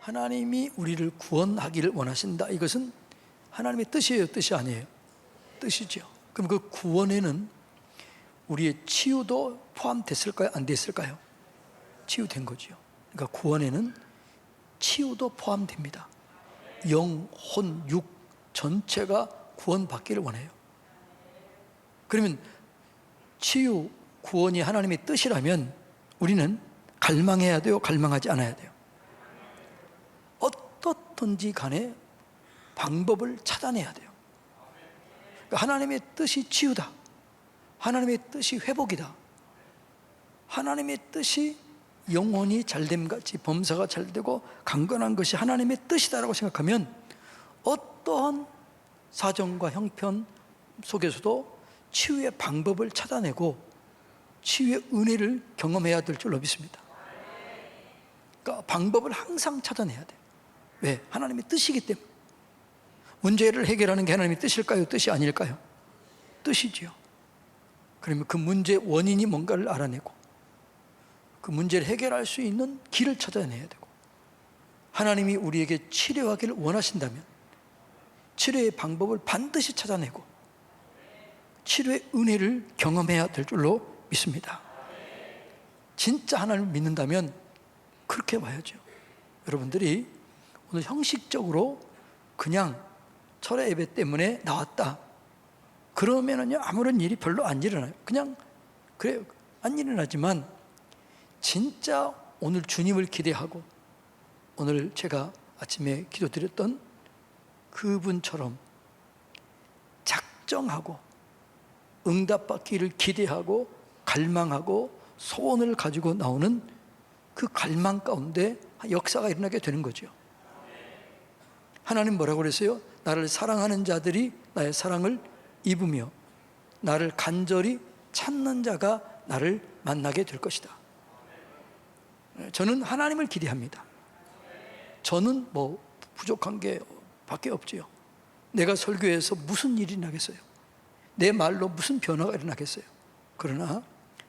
하나님이 우리를 구원하기를 원하신다. 이것은 하나님의 뜻이에요, 뜻이 아니에요? 뜻이죠. 그럼 그 구원에는 우리의 치유도 포함됐을까요? 안 됐을까요? 치유된 거죠. 그러니까 구원에는 치유도 포함됩니다. 영, 혼, 육 전체가 구원받기를 원해요. 그러면 치유, 구원이 하나님의 뜻이라면 우리는 갈망해야 돼요? 갈망하지 않아야 돼요? 어떻든지 간에 방법을 찾아내야 돼요. 그러니까 하나님의 뜻이 치유다, 하나님의 뜻이 회복이다, 하나님의 뜻이 영혼이 잘됨같이 범사가 잘되고 강건한 것이 하나님의 뜻이다라고 생각하면 어떠한 사정과 형편 속에서도 치유의 방법을 찾아내고 치유의 은혜를 경험해야 될 줄로 믿습니다. 그러니까 방법을 항상 찾아내야 돼요. 왜? 하나님의 뜻이기 때문에. 문제를 해결하는 게 하나님의 뜻일까요? 뜻이 아닐까요? 뜻이지요. 그러면 그 문제의 원인이 뭔가를 알아내고 그 문제를 해결할 수 있는 길을 찾아내야 되고, 하나님이 우리에게 치료하기를 원하신다면 치료의 방법을 반드시 찾아내고 치료의 은혜를 경험해야 될 줄로 믿습니다. 진짜 하나님을 믿는다면 그렇게 봐야죠. 여러분들이 오늘 형식적으로 그냥 철회 예배 때문에 나왔다 그러면은요 아무런 일이 별로 안 일어나요. 그냥 그래요, 안 일어나지만 진짜 오늘 주님을 기대하고 오늘 제가 아침에 기도드렸던 그분처럼 작정하고 응답받기를 기대하고 갈망하고 소원을 가지고 나오는 그 갈망 가운데 역사가 일어나게 되는 거죠. 하나님 뭐라고 그랬어요? 나를 사랑하는 자들이 나의 사랑을 입으며 나를 간절히 찾는 자가 나를 만나게 될 것이다. 저는 하나님을 기대합니다. 저는 뭐 부족한 게 밖에 없지요. 내가 설교해서 무슨 일이 나겠어요? 내 말로 무슨 변화가 일어나겠어요? 그러나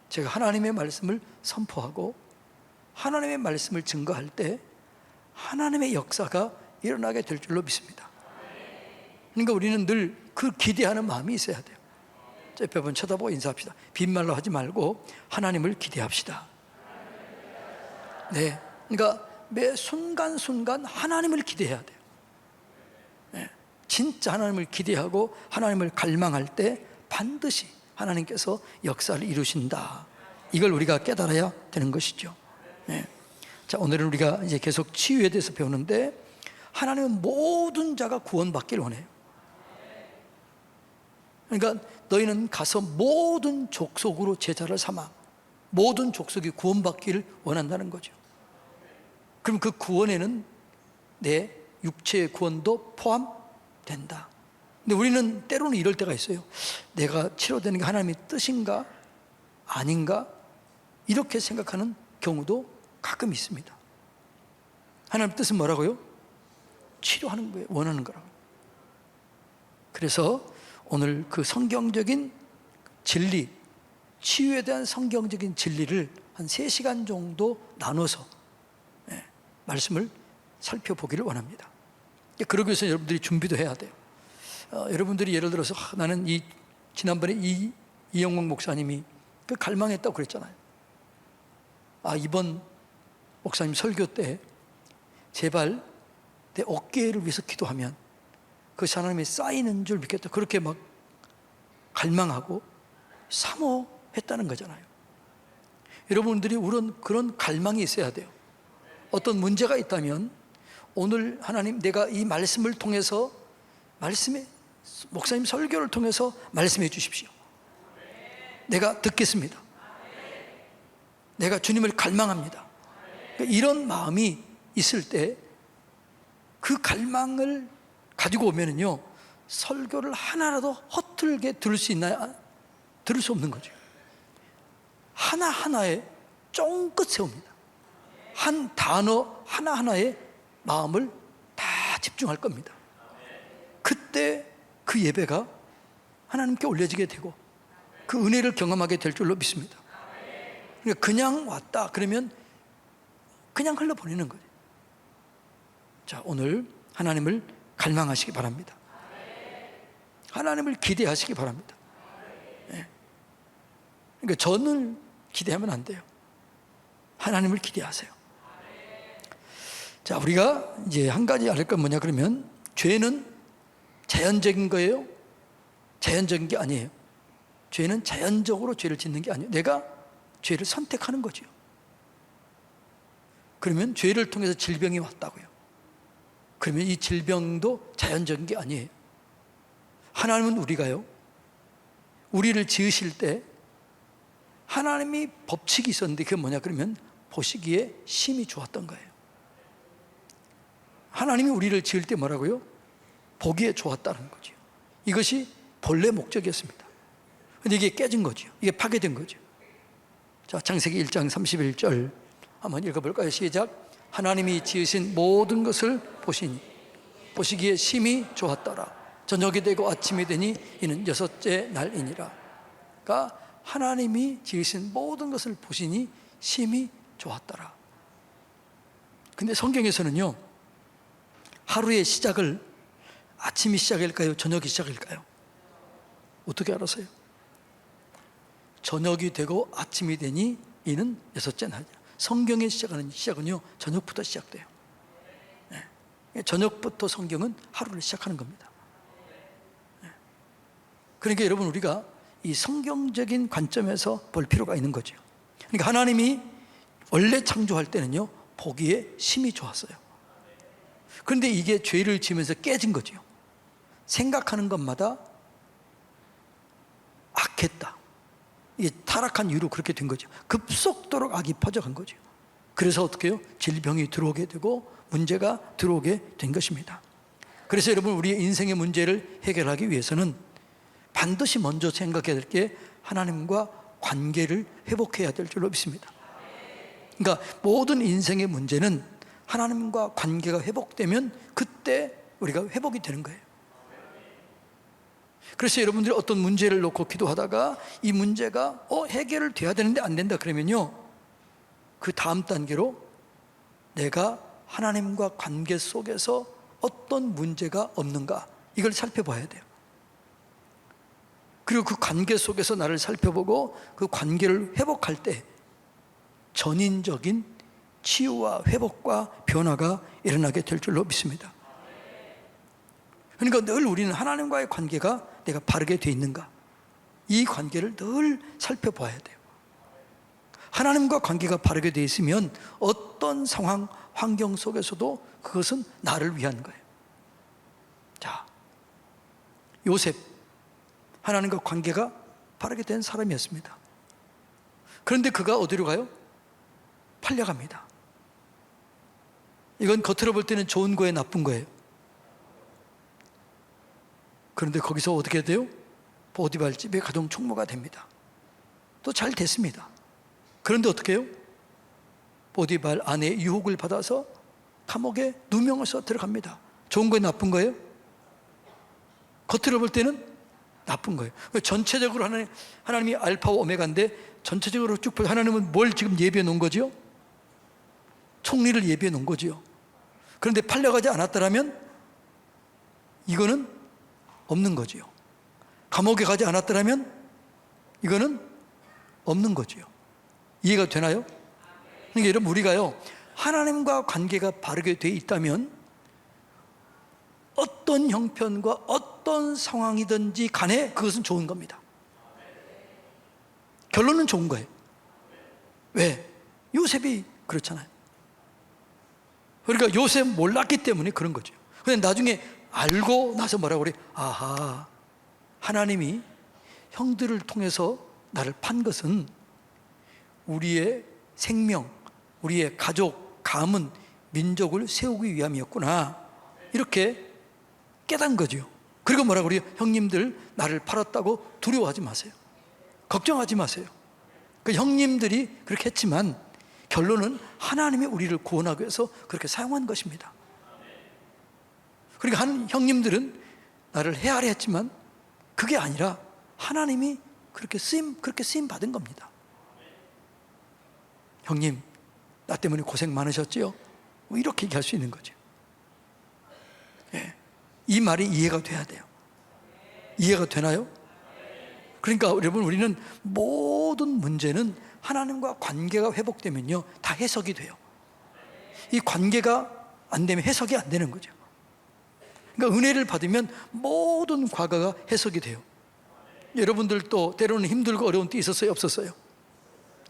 제가 하나님의 말씀을 선포하고 하나님의 말씀을 증거할 때 하나님의 역사가 일어나게 될 줄로 믿습니다. 그러니까 우리는 늘 그 기대하는 마음이 있어야 돼요. 옆에 분 쳐다보고 인사합시다. 빈말로 하지 말고 하나님을 기대합시다. 네, 그러니까 매 순간순간 하나님을 기대해야 돼요. 네, 진짜 하나님을 기대하고 하나님을 갈망할 때 반드시 하나님께서 역사를 이루신다. 이걸 우리가 깨달아야 되는 것이죠. 네. 자, 오늘은 우리가 이제 계속 치유에 대해서 배우는데 하나님은 모든 자가 구원받기를 원해요. 그러니까 너희는 가서 모든 족속으로 제자를 삼아 모든 족속이 구원받기를 원한다는 거죠. 그럼 그 구원에는 내 육체의 구원도 포함된다. 근데 우리는 때로는 이럴 때가 있어요. 내가 치료되는 게 하나님의 뜻인가 아닌가 이렇게 생각하는 경우도 가끔 있습니다. 하나님의 뜻은 뭐라고요? 치료하는 거예요. 원하는 거라고. 그래서 오늘 그 성경적인 진리, 치유에 대한 성경적인 진리를 한 3시간 정도 나눠서 말씀을 살펴보기를 원합니다. 그러기 위해서 여러분들이 준비도 해야 돼요. 여러분들이 예를 들어서 나는 지난번에 이영광 목사님이 그 갈망했다고 그랬잖아요. 이번 목사님 설교 때 제발 내 어깨를 위해서 기도하면 그것이 하나님이 쌓이는 줄 믿겠다. 그렇게 막 갈망하고 사모했다는 거잖아요. 여러분들이 그런 갈망이 있어야 돼요. 어떤 문제가 있다면 오늘 하나님 내가 이 말씀을 통해서 목사님 설교를 통해서 말씀해 주십시오. 내가 듣겠습니다. 내가 주님을 갈망합니다. 이런 마음이 있을 때 그 갈망을 가지고 오면은요 설교를 하나라도 허틀게 들을 수 있나요? 들을 수 없는 거죠. 하나하나에 쫑긋 세웁니다. 한 단어 하나하나에 마음을 다 집중할 겁니다. 그때 그 예배가 하나님께 올려지게 되고 그 은혜를 경험하게 될 줄로 믿습니다. 그냥 왔다 그러면 그냥 흘러보내는 거예요. 자, 오늘 하나님을 갈망하시기 바랍니다. 하나님을 기대하시기 바랍니다. 예. 그러니까 전을 기대하면 안 돼요. 하나님을 기대하세요. 자, 우리가 이제 한 가지 알 건 뭐냐 그러면, 죄는 자연적인 거예요? 자연적인 게 아니에요. 죄는 자연적으로 죄를 짓는 게 아니에요. 내가 죄를 선택하는 거죠. 그러면 죄를 통해서 질병이 왔다고요. 그러면 이 질병도 자연적인 게 아니에요. 하나님은 우리를 지으실 때 하나님이 법칙이 있었는데, 그게 뭐냐 그러면 보시기에 심히 좋았던 거예요. 하나님이 우리를 지을 때 뭐라고요? 보기에 좋았다는 거죠. 이것이 본래 목적이었습니다. 근데 이게 깨진 거죠. 이게 파괴된 거죠. 자, 창세기 1장 31절 한번 읽어볼까요? 시작. 하나님이 지으신 모든 것을 보시니 보시기에 심히 좋았더라. 저녁이 되고 아침이 되니 이는 여섯째 날이니라. 그러니까 하나님이 지으신 모든 것을 보시니 심히 좋았더라. 근데 성경에서는요, 하루의 시작을 아침이 시작일까요? 저녁이 시작일까요? 어떻게 알았어요? 저녁이 되고 아침이 되니 이는 여섯째 날이라. 성경의 시작은요, 저녁부터 시작돼요. 네. 저녁부터 성경은 하루를 시작하는 겁니다. 네. 그러니까 여러분, 우리가 이 성경적인 관점에서 볼 필요가 있는 거죠. 그러니까 하나님이 원래 창조할 때는요, 보기에 심히 좋았어요. 그런데 이게 죄를 지으면서 깨진 거죠. 생각하는 것마다 악했다. 이게 타락한 이유로 그렇게 된 거죠. 급속도로 악이 퍼져간 거죠. 그래서 어떻게 해요? 질병이 들어오게 되고 문제가 들어오게 된 것입니다. 그래서 여러분, 우리의 인생의 문제를 해결하기 위해서는 반드시 먼저 생각해야 될 게 하나님과 관계를 회복해야 될 줄로 믿습니다. 그러니까 모든 인생의 문제는 하나님과 관계가 회복되면 그때 우리가 회복이 되는 거예요. 그래서 여러분들이 어떤 문제를 놓고 기도하다가 이 문제가 해결을 돼야 되는데 안 된다 그러면요, 그 다음 단계로 내가 하나님과 관계 속에서 어떤 문제가 없는가, 이걸 살펴봐야 돼요. 그리고 그 관계 속에서 나를 살펴보고 그 관계를 회복할 때 전인적인 치유와 회복과 변화가 일어나게 될 줄로 믿습니다. 그러니까 늘 우리는 하나님과의 관계가 내가 바르게 돼 있는가, 이 관계를 늘 살펴봐야 돼요. 하나님과 관계가 바르게 돼 있으면 어떤 상황, 환경 속에서도 그것은 나를 위한 거예요. 자, 요셉, 하나님과 관계가 바르게 된 사람이었습니다. 그런데 그가 어디로 가요? 팔려갑니다. 이건 겉으로 볼 때는 좋은 거예요, 나쁜 거예요? 그런데 거기서 어떻게 돼요? 보디발 집의 가정 총무가 됩니다. 또 잘 됐습니다. 그런데 어떻게 해요? 보디발 아내의 유혹을 받아서 감옥에 누명해서 들어갑니다. 좋은 거예요, 나쁜 거예요? 겉으로 볼 때는 나쁜 거예요. 전체적으로 하나님이 알파와 오메가인데 전체적으로 쭉 볼 하나님은 뭘 지금 예비해 놓은 거죠? 총리를 예비해 놓은 거죠. 그런데 팔려가지 않았더라면 이거는 없는 거지요. 감옥에 가지 않았더라면 이거는 없는 거지요. 이해가 되나요? 그러니까 여러분, 우리가요, 하나님과 관계가 바르게 돼 있다면 어떤 형편과 어떤 상황이든지 간에 그것은 좋은 겁니다. 결론은 좋은 거예요. 왜? 요셉이 그렇잖아요. 그러니까 요셉 몰랐기 때문에 그런 거죠. 근데 나중에 알고 나서 뭐라고 그래? 아하, 하나님이 형들을 통해서 나를 판 것은 우리의 생명, 우리의 가족, 가문, 민족을 세우기 위함이었구나, 이렇게 깨달은 거죠. 그리고 뭐라고 그래요? 형님들 나를 팔았다고 두려워하지 마세요. 걱정하지 마세요. 그 형님들이 그렇게 했지만 결론은 하나님이 우리를 구원하기 위해서 그렇게 사용한 것입니다. 그러니까 한 형님들은 나를 해하려 했지만 그게 아니라 하나님이 그렇게 쓰임 받은 겁니다. 형님, 나 때문에 고생 많으셨지요? 뭐 이렇게 얘기할 수 있는 거죠. 이 말이 이해가 돼야 돼요. 이해가 되나요? 그러니까 여러분, 우리는 모든 문제는 하나님과 관계가 회복되면요, 다 해석이 돼요. 이 관계가 안 되면 해석이 안 되는 거죠. 그러니까 은혜를 받으면 모든 과거가 해석이 돼요. 여러분들도 때로는 힘들고 어려운 때 있었어요? 없었어요?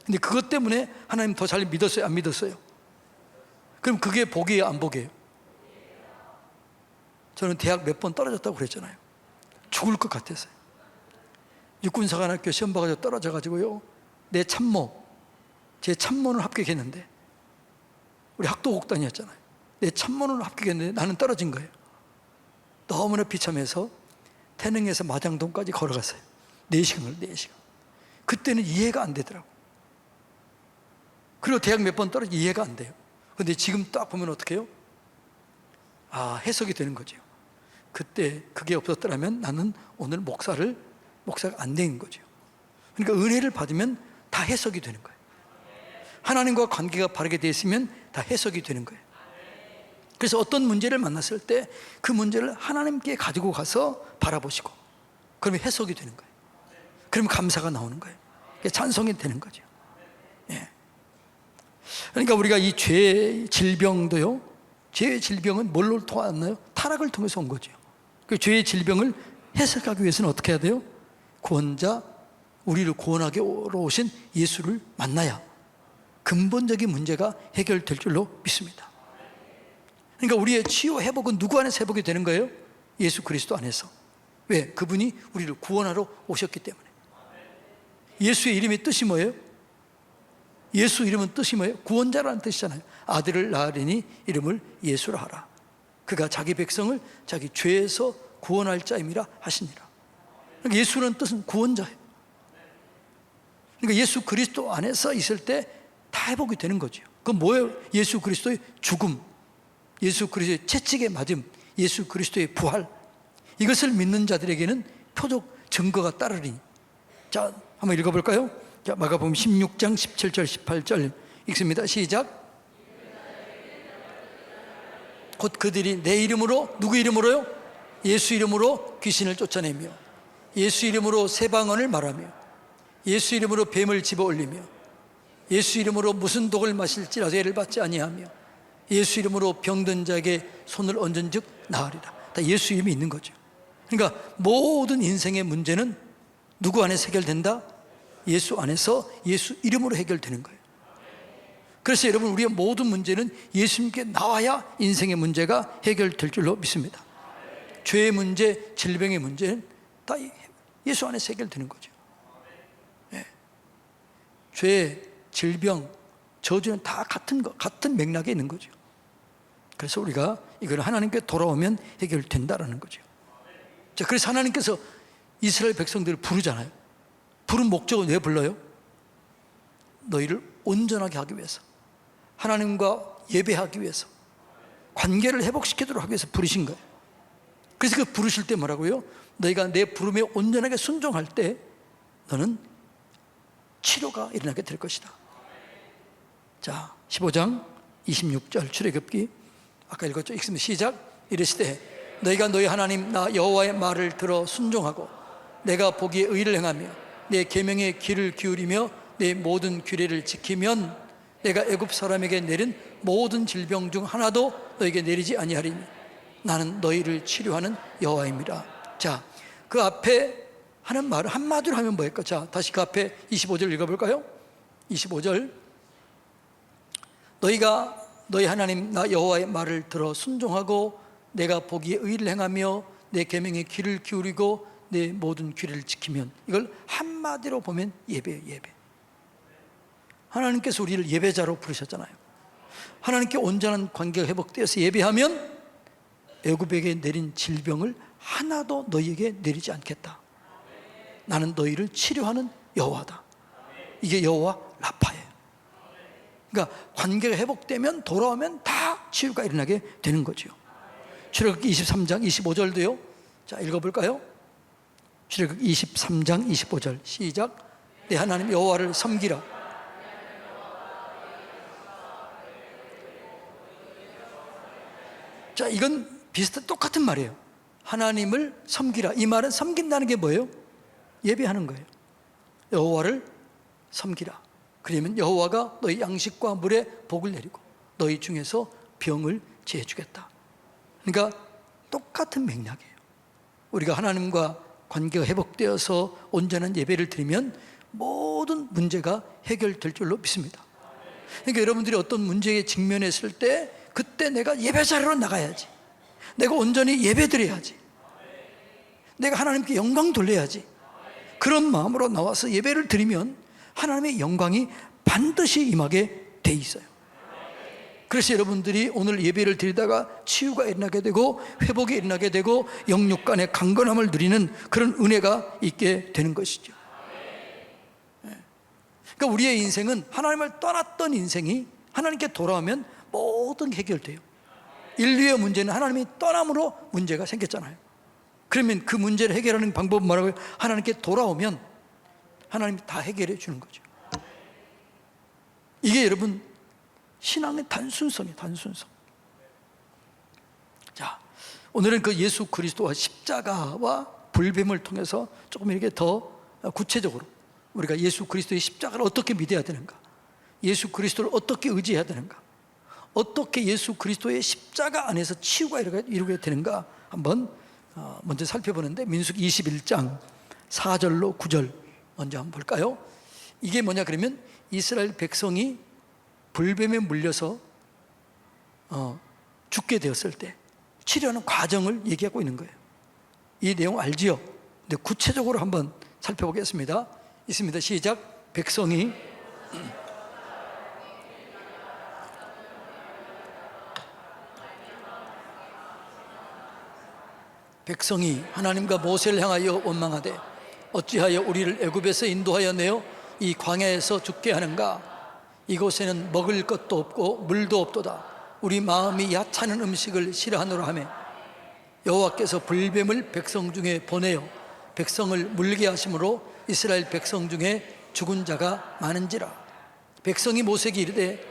근데 그것 때문에 하나님 더 잘 믿었어요? 안 믿었어요? 그럼 그게 복이에요? 안 복이에요? 저는 대학 몇 번 떨어졌다고 그랬잖아요. 죽을 것 같았어요. 육군사관학교 시험 봐가지고 떨어져가지고요, 내 참모, 제 참모는 합격했는데, 우리 학도곡단이었잖아요. 내 참모는 합격했는데 나는 떨어진 거예요. 너무나 비참해서 태릉에서 마장동까지 걸어갔어요. 4시간. 그때는 이해가 안 되더라고. 그리고 대학 몇 번 떨어져 이해가 안 돼요. 근데 지금 딱 보면 어떻게 해요? 아, 해석이 되는 거죠. 그때 그게 없었더라면 나는 오늘 목사가 안 된 거죠. 그러니까 은혜를 받으면 다 해석이 되는 거예요. 하나님과 관계가 바르게 되어 있으면 다 해석이 되는 거예요. 그래서 어떤 문제를 만났을 때 그 문제를 하나님께 가지고 가서 바라보시고, 그러면 해석이 되는 거예요. 그러면 감사가 나오는 거예요. 찬송이 되는 거죠. 예. 그러니까 우리가 이 죄의 질병도요, 죄의 질병은 뭘로 통하나요? 타락을 통해서 온 거죠. 그 죄의 질병을 해석하기 위해서는 어떻게 해야 돼요? 구원자, 우리를 구원하게 오신 예수를 만나야 근본적인 문제가 해결될 줄로 믿습니다. 그러니까 우리의 치유 회복은 누구 안에서 회복이 되는 거예요? 예수 그리스도 안에서. 왜? 그분이 우리를 구원하러 오셨기 때문에. 예수의 이름의 뜻이 뭐예요? 예수 이름은 뜻이 뭐예요? 구원자라는 뜻이잖아요. 아들을 낳으리니 이름을 예수라 하라. 그가 자기 백성을 자기 죄에서 구원할 자임이라 하시니라. 그러니까 예수라는 뜻은 구원자예요. 그러니까 예수 그리스도 안에서 있을 때 다 회복이 되는 거죠. 그건 뭐예요? 예수 그리스도의 죽음, 예수 그리스도의 채찍에 맞음, 예수 그리스도의 부활, 이것을 믿는 자들에게는 표적 증거가 따르리니. 자, 한번 읽어볼까요? 자, 마가복음 16장 17절 18절 읽습니다. 시작. 곧 그들이 내 이름으로, 누구 이름으로요? 예수 이름으로 귀신을 쫓아내며, 예수 이름으로 새 방언을 말하며, 예수 이름으로 뱀을 집어 올리며, 예수 이름으로 무슨 독을 마실지라도 해를 받지 아니하며, 예수 이름으로 병든 자에게 손을 얹은 즉 나으리라. 다 예수 이름이 있는 거죠. 그러니까 모든 인생의 문제는 누구 안에서 해결된다? 예수 안에서, 예수 이름으로 해결되는 거예요. 그래서 여러분, 우리의 모든 문제는 예수님께 나와야 인생의 문제가 해결될 줄로 믿습니다. 죄의 문제, 질병의 문제는 다 예수 안에서 해결되는 거죠. 네. 죄, 질병, 저주는 다 같은 맥락에 있는 거죠. 그래서 우리가 이걸 하나님께 돌아오면 해결된다라는 거죠. 자, 그래서 하나님께서 이스라엘 백성들을 부르잖아요. 부른 목적은 왜 불러요? 너희를 온전하게 하기 위해서, 하나님과 예배하기 위해서, 관계를 회복시키도록 하기 위해서 부르신 거예요. 그래서 그 부르실 때 뭐라고요? 너희가 내 부름에 온전하게 순종할 때 너는 치료가 일어나게 될 것이다. 자, 15장 26절 출애굽기 아까 읽었죠? 읽습니다. 시작. 이르시되 너희가 너희 하나님 나 여호와의 말을 들어 순종하고 내가 보기에 의를 행하며 내 계명의 귀를 기울이며 내 모든 규례를 지키면 내가 애굽 사람에게 내린 모든 질병 중 하나도 너에게 내리지 아니하리니 나는 너희를 치료하는 여호와입니다. 자, 그 앞에 하는 말을 한마디로 하면 뭐일까? 자, 다시 그 앞에 25절 읽어볼까요? 25절. 너희가 너희 하나님 나 여호와의 말을 들어 순종하고 내가 보기에 의를 행하며 내 계명에 귀를 기울이고 내 모든 규례를 지키면, 이걸 한마디로 보면 예배예요. 예배. 하나님께서 우리를 예배자로 부르셨잖아요. 하나님께 온전한 관계가 회복되어서 예배하면 애굽에게 내린 질병을 하나도 너희에게 내리지 않겠다. 나는 너희를 치료하는 여호와다. 이게 여호와 라파예요. 그러니까 관계가 회복되면, 돌아오면 다 치유가 일어나게 되는 거죠. 출애굽기 23장 25절도요. 자, 읽어볼까요? 출애굽기 23장 25절 시작. 내 하나님 여호와를 섬기라. 자, 이건 똑같은 말이에요. 하나님을 섬기라. 이 말은 섬긴다는 게 뭐예요? 예배하는 거예요. 여호와를 섬기라. 그러면 여호와가 너희 양식과 물에 복을 내리고 너희 중에서 병을 제해주겠다. 그러니까 똑같은 맥락이에요. 우리가 하나님과 관계가 회복되어서 온전한 예배를 드리면 모든 문제가 해결될 줄로 믿습니다. 그러니까 여러분들이 어떤 문제에 직면했을 때 그때 내가 예배 자리로 나가야지. 내가 온전히 예배 드려야지. 내가 하나님께 영광 돌려야지. 그런 마음으로 나와서 예배를 드리면 하나님의 영광이 반드시 임하게 돼 있어요. 그래서 여러분들이 오늘 예배를 드리다가 치유가 일어나게 되고 회복이 일어나게 되고 영육 간의 강건함을 누리는 그런 은혜가 있게 되는 것이죠. 그러니까 우리의 인생은 하나님을 떠났던 인생이 하나님께 돌아오면 모든 해결돼요. 인류의 문제는 하나님이 떠남으로 문제가 생겼잖아요. 그러면 그 문제를 해결하는 방법은 뭐라고요? 하나님께 돌아오면 하나님이 다 해결해 주는 거죠. 이게 여러분 신앙의 단순성이에요. 단순성. 자, 오늘은 그 예수 그리스도와 십자가와 불뱀을 통해서 조금 이렇게 더 구체적으로 우리가 예수 그리스도의 십자가를 어떻게 믿어야 되는가, 예수 그리스도를 어떻게 의지해야 되는가, 어떻게 예수 그리스도의 십자가 안에서 치유가 이루게 되는가 한번 먼저 살펴보는데, 민수기 21장 4절로 9절 먼저 한번 볼까요? 이게 뭐냐 그러면 이스라엘 백성이 불뱀에 물려서 죽게 되었을 때 치료하는 과정을 얘기하고 있는 거예요. 이 내용 알지요? 근데 구체적으로 한번 살펴보겠습니다. 있습니다. 시작. 백성이 하나님과 모세를 향하여 원망하되 어찌하여 우리를 애굽에서 인도하여 내어 이 광야에서 죽게 하는가? 이곳에는 먹을 것도 없고 물도 없도다. 우리 마음이 야차는 음식을 싫어하노라 하며 여호와께서 불뱀을 백성 중에 보내어 백성을 물게 하심으로 이스라엘 백성 중에 죽은 자가 많은지라. 백성이 모세에게 이르되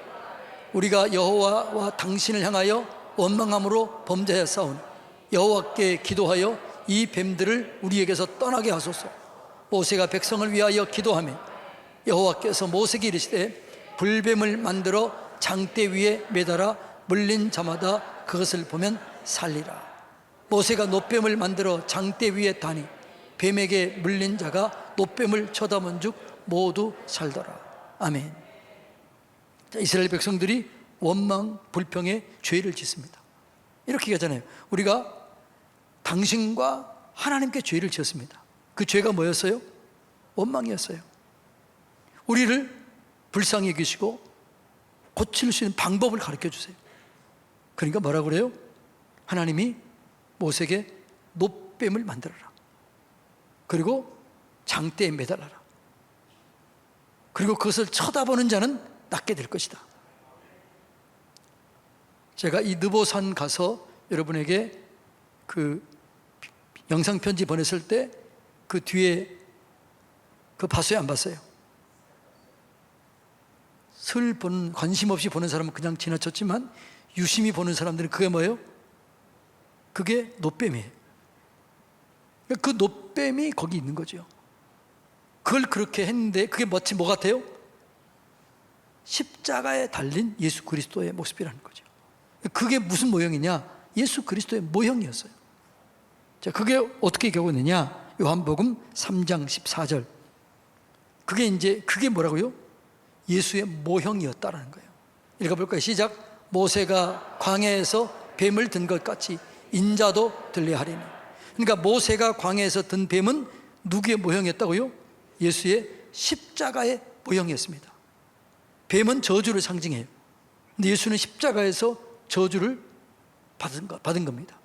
우리가 여호와와 당신을 향하여 원망함으로 범죄하였사오니 여호와께 기도하여 이 뱀들을 우리에게서 떠나게 하소서. 모세가 백성을 위하여 기도하며 여호와께서 모세에게 이르시되 불뱀을 만들어 장대 위에 매달아 물린 자마다 그것을 보면 살리라. 모세가 놋뱀을 만들어 장대 위에 다니 뱀에게 물린 자가 놋뱀을 쳐다본 즉 모두 살더라. 아멘. 자, 이스라엘 백성들이 원망 불평의 죄를 짓습니다. 이렇게 얘기하잖아요. 우리가 당신과 하나님께 죄를 지었습니다. 그 죄가 뭐였어요? 원망이었어요. 우리를 불쌍히 여기시고 고칠 수 있는 방법을 가르쳐 주세요. 그러니까 뭐라고 그래요? 하나님이 모세에게 놋뱀을 만들어라. 그리고 장대에 매달아라. 그리고 그것을 쳐다보는 자는 낫게 될 것이다. 제가 이 느보산 가서 여러분에게 그 영상 편지 보냈을 때 그 뒤에 그 봤어요? 안 봤어요? 슬 보는, 관심 없이 보는 사람은 그냥 지나쳤지만 유심히 보는 사람들은 그게 뭐예요? 그게 놋뱀이에요. 그 놋뱀이 거기 있는 거죠. 그걸 그렇게 했는데 그게 마치 뭐 같아요? 십자가에 달린 예수 그리스도의 모습이라는 거죠. 그게 무슨 모형이냐? 예수 그리스도의 모형이었어요. 자, 그게 어떻게 경우느냐? 요한복음 3장 14절. 그게 뭐라고요? 예수의 모형이었다라는 거예요. 읽어볼까요? 시작. 모세가 광야에서 뱀을 든 것 같이 인자도 들려 하리니. 그러니까 모세가 광야에서 든 뱀은 누구의 모형이었다고요? 예수의 십자가의 모형이었습니다. 뱀은 저주를 상징해요. 근데 예수는 십자가에서 저주를 받은 겁니다.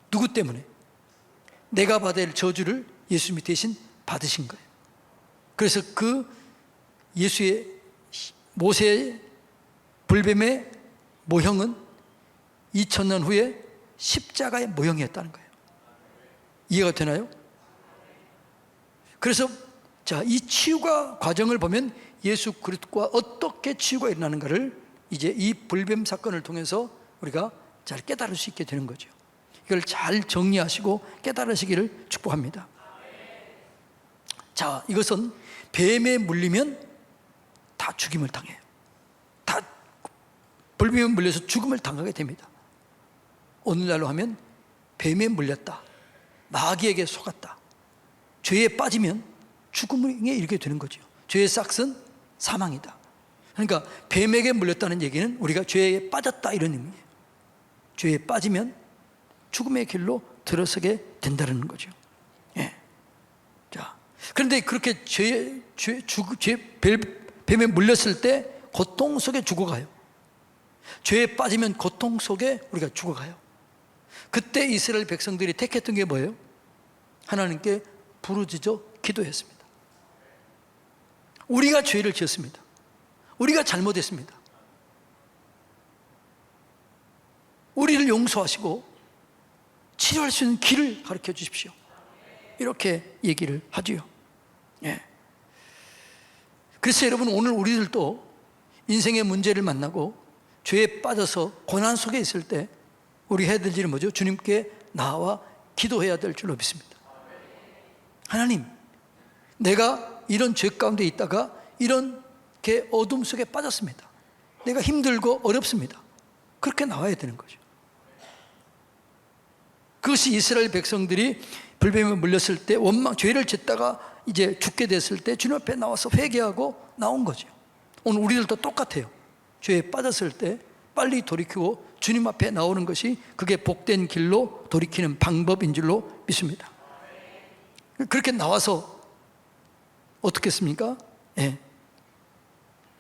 누구 때문에? 내가 받을 저주를 예수님이 대신 받으신 거예요. 그래서 그 예수의 모세의 불뱀의 모형은 2000년 후에 십자가의 모형이었다는 거예요. 이해가 되나요? 그래서 자, 이 치유가 과정을 보면 예수 그리스도와 어떻게 치유가 일어나는가를 이제 이 불뱀 사건을 통해서 우리가 잘 깨달을 수 있게 되는 거죠. 이걸 잘 정리하시고 깨달으시기를 축복합니다. 자, 이것은 뱀에 물리면 다 죽임을 당해요. 다 불뱀에 물려서 죽음을 당하게 됩니다. 오늘날로 하면 뱀에 물렸다, 마귀에게 속았다, 죄에 빠지면 죽음에 이르게 되는 거죠. 죄의 싹은 사망이다. 그러니까 뱀에게 물렸다는 얘기는 우리가 죄에 빠졌다 이런 의미예요. 죄에 빠지면 죽음의 길로 들어서게 된다는 거죠. 예. 자, 그런데 그렇게 뱀에 물렸을 때 고통 속에 죽어가요. 죄에 빠지면 고통 속에 우리가 죽어가요. 그때 이스라엘 백성들이 택했던 게 뭐예요? 하나님께 부르짖어 기도했습니다. 우리가 죄를 지었습니다. 우리가 잘못했습니다. 우리를 용서하시고 치료할 수 있는 길을 가르쳐 주십시오. 이렇게 얘기를 하지요. 예. 그래서 여러분, 오늘 우리들도 인생의 문제를 만나고 죄에 빠져서 고난 속에 있을 때 우리 해야 될 일은 뭐죠? 주님께 나와 기도해야 될 줄로 믿습니다. 하나님, 내가 이런 죄 가운데 있다가 이렇게 어둠 속에 빠졌습니다. 내가 힘들고 어렵습니다. 그렇게 나와야 되는 거죠. 그것이 이스라엘 백성들이 불뱀에 물렸을 때 죄를 짓다가 이제 죽게 됐을 때 주님 앞에 나와서 회개하고 나온 거죠. 오늘 우리들도 똑같아요. 죄에 빠졌을 때 빨리 돌이키고 주님 앞에 나오는 것이 그게 복된 길로 돌이키는 방법인 줄로 믿습니다. 그렇게 나와서 어떻게 했습니까? 예.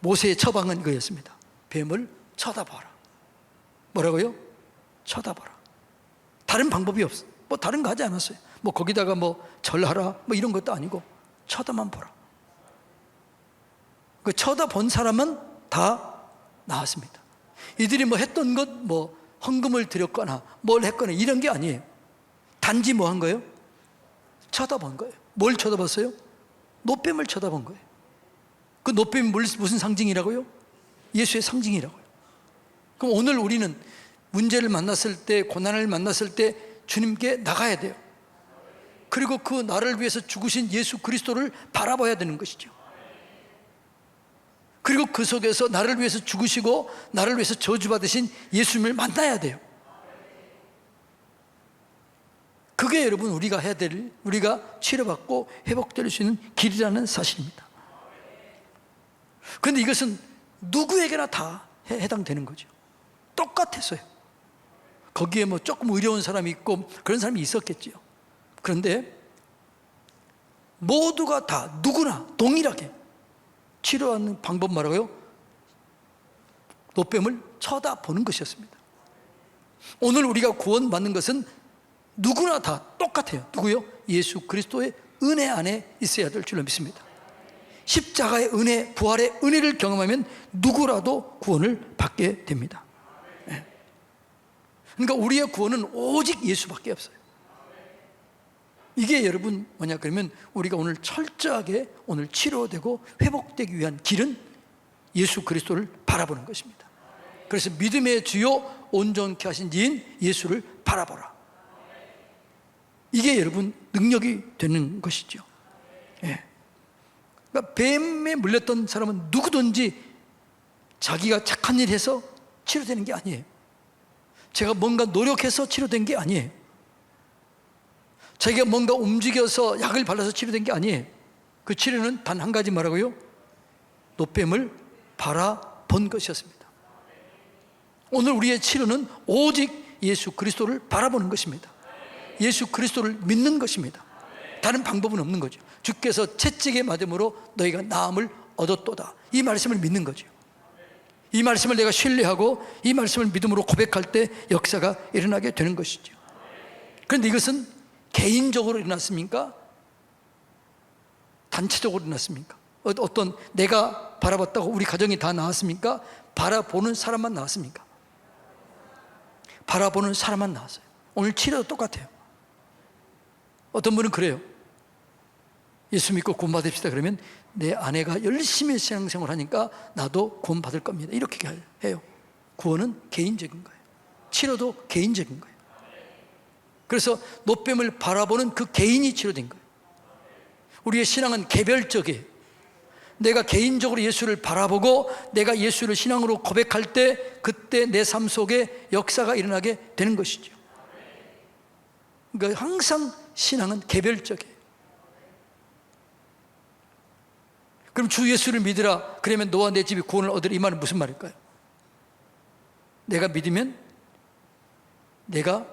모세의 처방은 이거였습니다. 뱀을 쳐다봐라. 뭐라고요? 쳐다봐라. 다른 방법이 없어. 뭐 다른 거 하지 않았어요. 뭐 거기다가 뭐 절하라 뭐 이런 것도 아니고 쳐다만 보라. 그 쳐다본 사람은 다 나았습니다. 이들이 뭐 했던 것, 뭐 헌금을 드렸거나 뭘 했거나 이런 게 아니에요. 단지 뭐 한 거예요? 쳐다본 거예요. 뭘 쳐다봤어요? 노뱀을 쳐다본 거예요. 그 노뱀이 무슨 상징이라고요? 예수의 상징이라고요. 그럼 오늘 우리는 문제를 만났을 때, 고난을 만났을 때 주님께 나가야 돼요. 그리고 그 나를 위해서 죽으신 예수 그리스도를 바라봐야 되는 것이죠. 그리고 그 속에서 나를 위해서 죽으시고 나를 위해서 저주받으신 예수님을 만나야 돼요. 그게 여러분 우리가 해야 될, 우리가 치료받고 회복될 수 있는 길이라는 사실입니다. 그런데 이것은 누구에게나 다 해당되는 거죠. 똑같았어요. 거기에 뭐 조금 의로운 사람이 있고 그런 사람이 있었겠지요. 그런데 모두가 다 누구나 동일하게 치료하는 방법 뭐라고요? 노뱀을 쳐다보는 것이었습니다. 오늘 우리가 구원받는 것은 누구나 다 똑같아요. 누구요? 예수 그리스도의 은혜 안에 있어야 될 줄로 믿습니다. 십자가의 은혜, 부활의 은혜를 경험하면 누구라도 구원을 받게 됩니다. 네. 그러니까 우리의 구원은 오직 예수밖에 없어요. 이게 여러분 뭐냐 그러면 우리가 오늘 철저하게 오늘 치료되고 회복되기 위한 길은 예수 그리스도를 바라보는 것입니다. 그래서 믿음의 주요 온전케 하신 이인 예수를 바라보라. 이게 여러분 능력이 되는 것이죠. 예. 그러니까 뱀에 물렸던 사람은 누구든지 자기가 착한 일 해서 치료되는 게 아니에요. 제가 뭔가 노력해서 치료된 게 아니에요. 자기가 뭔가 움직여서 약을 발라서 치료된 게 아니에요. 그 치료는 단 한 가지 뭐라고요? 노뱀을 바라본 것이었습니다. 오늘 우리의 치료는 오직 예수 그리스도를 바라보는 것입니다. 예수 그리스도를 믿는 것입니다. 다른 방법은 없는 거죠. 주께서 채찍에 맞음으로 너희가 나음을 얻었도다. 이 말씀을 믿는 거죠. 이 말씀을 내가 신뢰하고 이 말씀을 믿음으로 고백할 때 역사가 일어나게 되는 것이죠. 그런데 이것은 개인적으로 일어났습니까? 단체적으로 일어났습니까? 어떤 내가 바라봤다고 우리 가정이 다 나왔습니까? 바라보는 사람만 나왔습니까? 바라보는 사람만 나왔어요. 오늘 치료도 똑같아요. 어떤 분은 그래요. 예수 믿고 구원받읍시다 그러면 내 아내가 열심히 신앙생활 하니까 나도 구원받을 겁니다. 이렇게 해요. 구원은 개인적인 거예요. 치료도 개인적인 거예요. 그래서 노뱀을 바라보는 그 개인이 치료된 거예요. 우리의 신앙은 개별적이에요. 내가 개인적으로 예수를 바라보고 내가 예수를 신앙으로 고백할 때 그때 내 삶 속에 역사가 일어나게 되는 것이죠. 그러니까 항상 신앙은 개별적이에요. 그럼 주 예수를 믿으라 그러면 너와 내 집이 구원을 얻으라, 이 말은 무슨 말일까요? 내가 믿으면 내가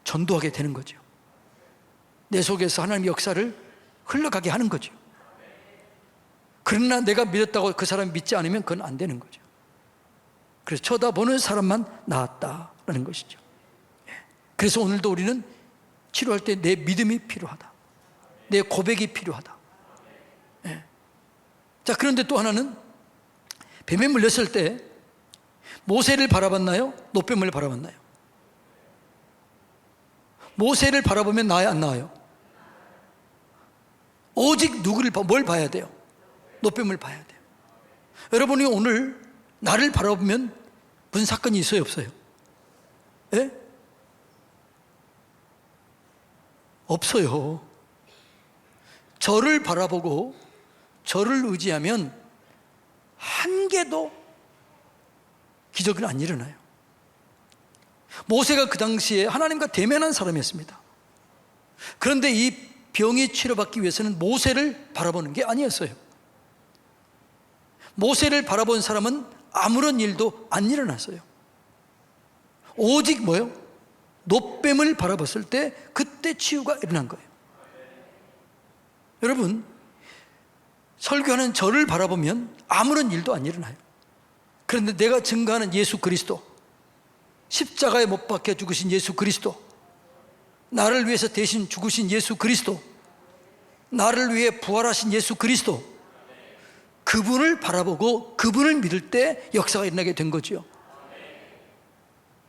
전도하게 되는 거죠. 내 속에서 하나님의 역사를 흘러가게 하는 거죠. 그러나 내가 믿었다고 그 사람이 믿지 않으면 그건 안 되는 거죠. 그래서 쳐다보는 사람만 나았다라는 것이죠. 그래서 오늘도 우리는 치료할 때 내 믿음이 필요하다, 내 고백이 필요하다. 자, 그런데 또 하나는 뱀에 물렸을 때 모세를 바라봤나요? 노뱀을 바라봤나요? 모세를 바라보면 나아요, 안 나아요? 오직 누구를 뭘 봐야 돼요? 노뱀을 봐야 돼요. 여러분이 오늘 나를 바라보면 무슨 사건이 있어요, 없어요? 예? 없어요. 저를 바라보고 저를 의지하면 한 개도 기적은 안 일어나요. 모세가 그 당시에 하나님과 대면한 사람이었습니다. 그런데 이 병이 치료받기 위해서는 모세를 바라보는 게 아니었어요. 모세를 바라본 사람은 아무런 일도 안 일어났어요. 오직 뭐요? 노뱀을 바라봤을 때 그때 치유가 일어난 거예요. 여러분, 설교하는 저를 바라보면 아무런 일도 안 일어나요. 그런데 내가 증거하는 예수 그리스도, 십자가에 못 박혀 죽으신 예수 그리스도, 나를 위해서 대신 죽으신 예수 그리스도, 나를 위해 부활하신 예수 그리스도, 그분을 바라보고 그분을 믿을 때 역사가 일어나게 된 거죠.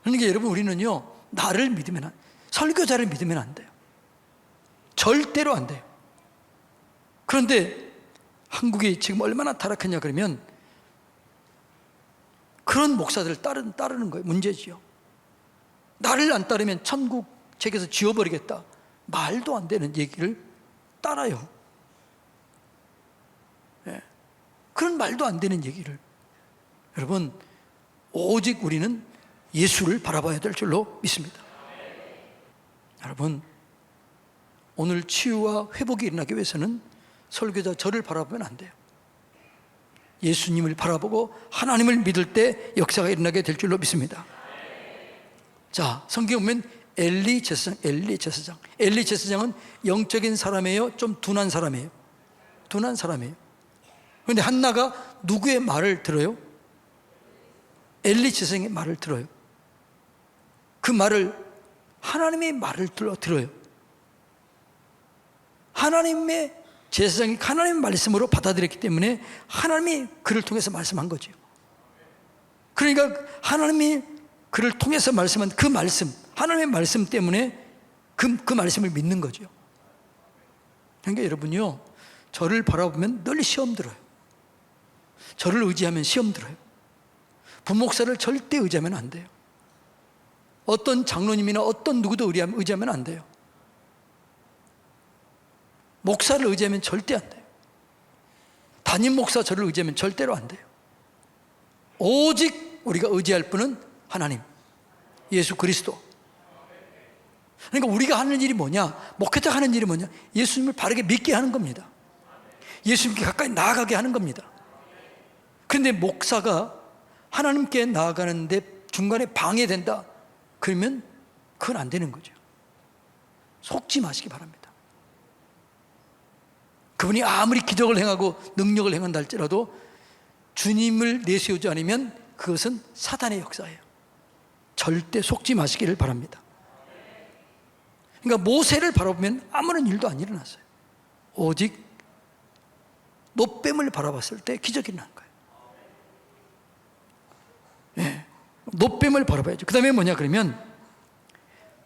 그러니까 여러분, 우리는요, 나를 믿으면 설교자를 믿으면 안 돼요. 절대로 안 돼요. 그런데 한국이 지금 얼마나 타락했냐 그러면 그런 목사들을 따르는 거예요. 문제지요. 나를 안 따르면 천국 책에서 지워버리겠다, 말도 안 되는 얘기를 따라요. 예. 그런 말도 안 되는 얘기를. 여러분, 오직 우리는 예수를 바라봐야 될 줄로 믿습니다. 여러분, 오늘 치유와 회복이 일어나기 위해서는 설교자 저를 바라보면 안 돼요. 예수님을 바라보고 하나님을 믿을 때 역사가 일어나게 될 줄로 믿습니다. 자, 성경에 보면 엘리 제사장은 영적인 사람이에요? 좀 둔한 사람이에요? 둔한 사람이에요. 그런데 한나가 누구의 말을 들어요? 엘리 제사장의 말을 들어요. 그 말을, 하나님의 말을 들어요. 하나님의 제사장이 하나님의 말씀으로 받아들였기 때문에 하나님이 그를 통해서 말씀한 거죠. 그러니까 하나님이 그를 통해서 말씀한 그 말씀, 하나님의 말씀 때문에 그 말씀을 믿는 거죠. 그러니까 여러분요, 저를 바라보면 늘 시험 들어요. 저를 의지하면 시험 들어요. 부목사를 절대 의지하면 안 돼요. 어떤 장로님이나 어떤 누구도 의지하면 안 돼요. 목사를 의지하면 절대 안 돼요. 담임 목사 저를 의지하면 절대로 안 돼요. 오직 우리가 의지할 분은 하나님, 예수 그리스도. 그러니까 우리가 하는 일이 뭐냐, 목회자가 하는 일이 뭐냐, 예수님을 바르게 믿게 하는 겁니다. 예수님께 가까이 나아가게 하는 겁니다. 그런데 목사가 하나님께 나아가는데 중간에 방해된다, 그러면 그건 안 되는 거죠. 속지 마시기 바랍니다. 그분이 아무리 기적을 행하고 능력을 행한다 할지라도 주님을 내세우지 않으면 그것은 사단의 역사예요. 절대 속지 마시기를 바랍니다. 그러니까 모세를 바라보면 아무런 일도 안 일어났어요. 오직 노뱀을 바라봤을 때 기적이 난 거예요. 네. 노뱀을 바라봐야죠. 그 다음에 뭐냐 그러면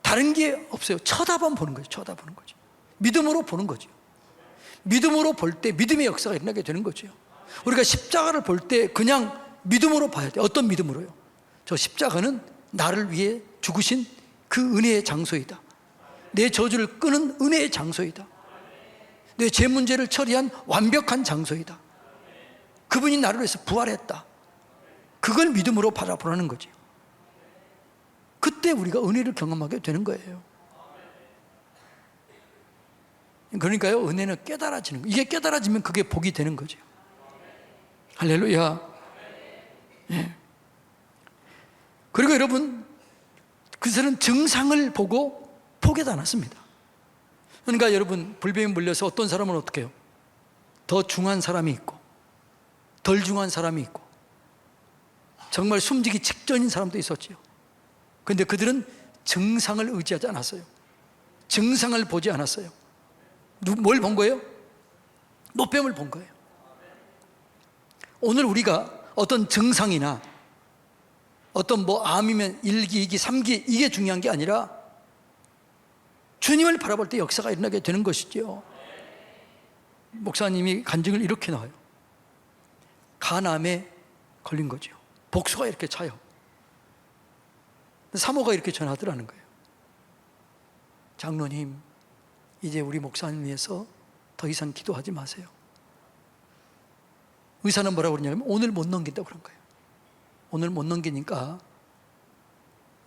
다른 게 없어요. 쳐다만 보는 거죠. 쳐다보는 거죠. 믿음으로 보는 거죠. 믿음으로 볼 때 믿음의 역사가 일어나게 되는 거죠. 우리가 십자가를 볼 때 그냥 믿음으로 봐야 돼요. 어떤 믿음으로요? 저 십자가는 나를 위해 죽으신 그 은혜의 장소이다. 내 저주를 끄는 은혜의 장소이다. 내 죄 문제를 처리한 완벽한 장소이다. 그분이 나를 위해서 부활했다. 그걸 믿음으로 바라보라는 거죠. 그때 우리가 은혜를 경험하게 되는 거예요. 그러니까요, 은혜는 깨달아지는 거예요. 이게 깨달아지면 그게 복이 되는 거죠. 할렐루야. 예. 그리고 여러분, 그 사람은 증상을 보고 포기하지 않았습니다. 그러니까 여러분, 불뱀에 물려서 어떤 사람은 어떻게 해요? 더 중한 사람이 있고 덜 중한 사람이 있고 정말 숨지기 직전인 사람도 있었지요. 그런데 그들은 증상을 의지하지 않았어요. 증상을 보지 않았어요. 뭘 본 거예요? 노뱀을 본 거예요. 오늘 우리가 어떤 증상이나 어떤 암이면 1기, 2기, 3기 이게 중요한 게 아니라 주님을 바라볼 때 역사가 일어나게 되는 것이죠. 목사님이 간증을 이렇게 나와요. 간암에 걸린 거죠. 복수가 이렇게 차요. 사모가 이렇게 전하더라는 거예요. 장로님, 이제 우리 목사님 위해서 더 이상 기도하지 마세요. 의사는 뭐라고 그러냐면 오늘 못 넘긴다고 그런 거예요. 오늘 못 넘기니까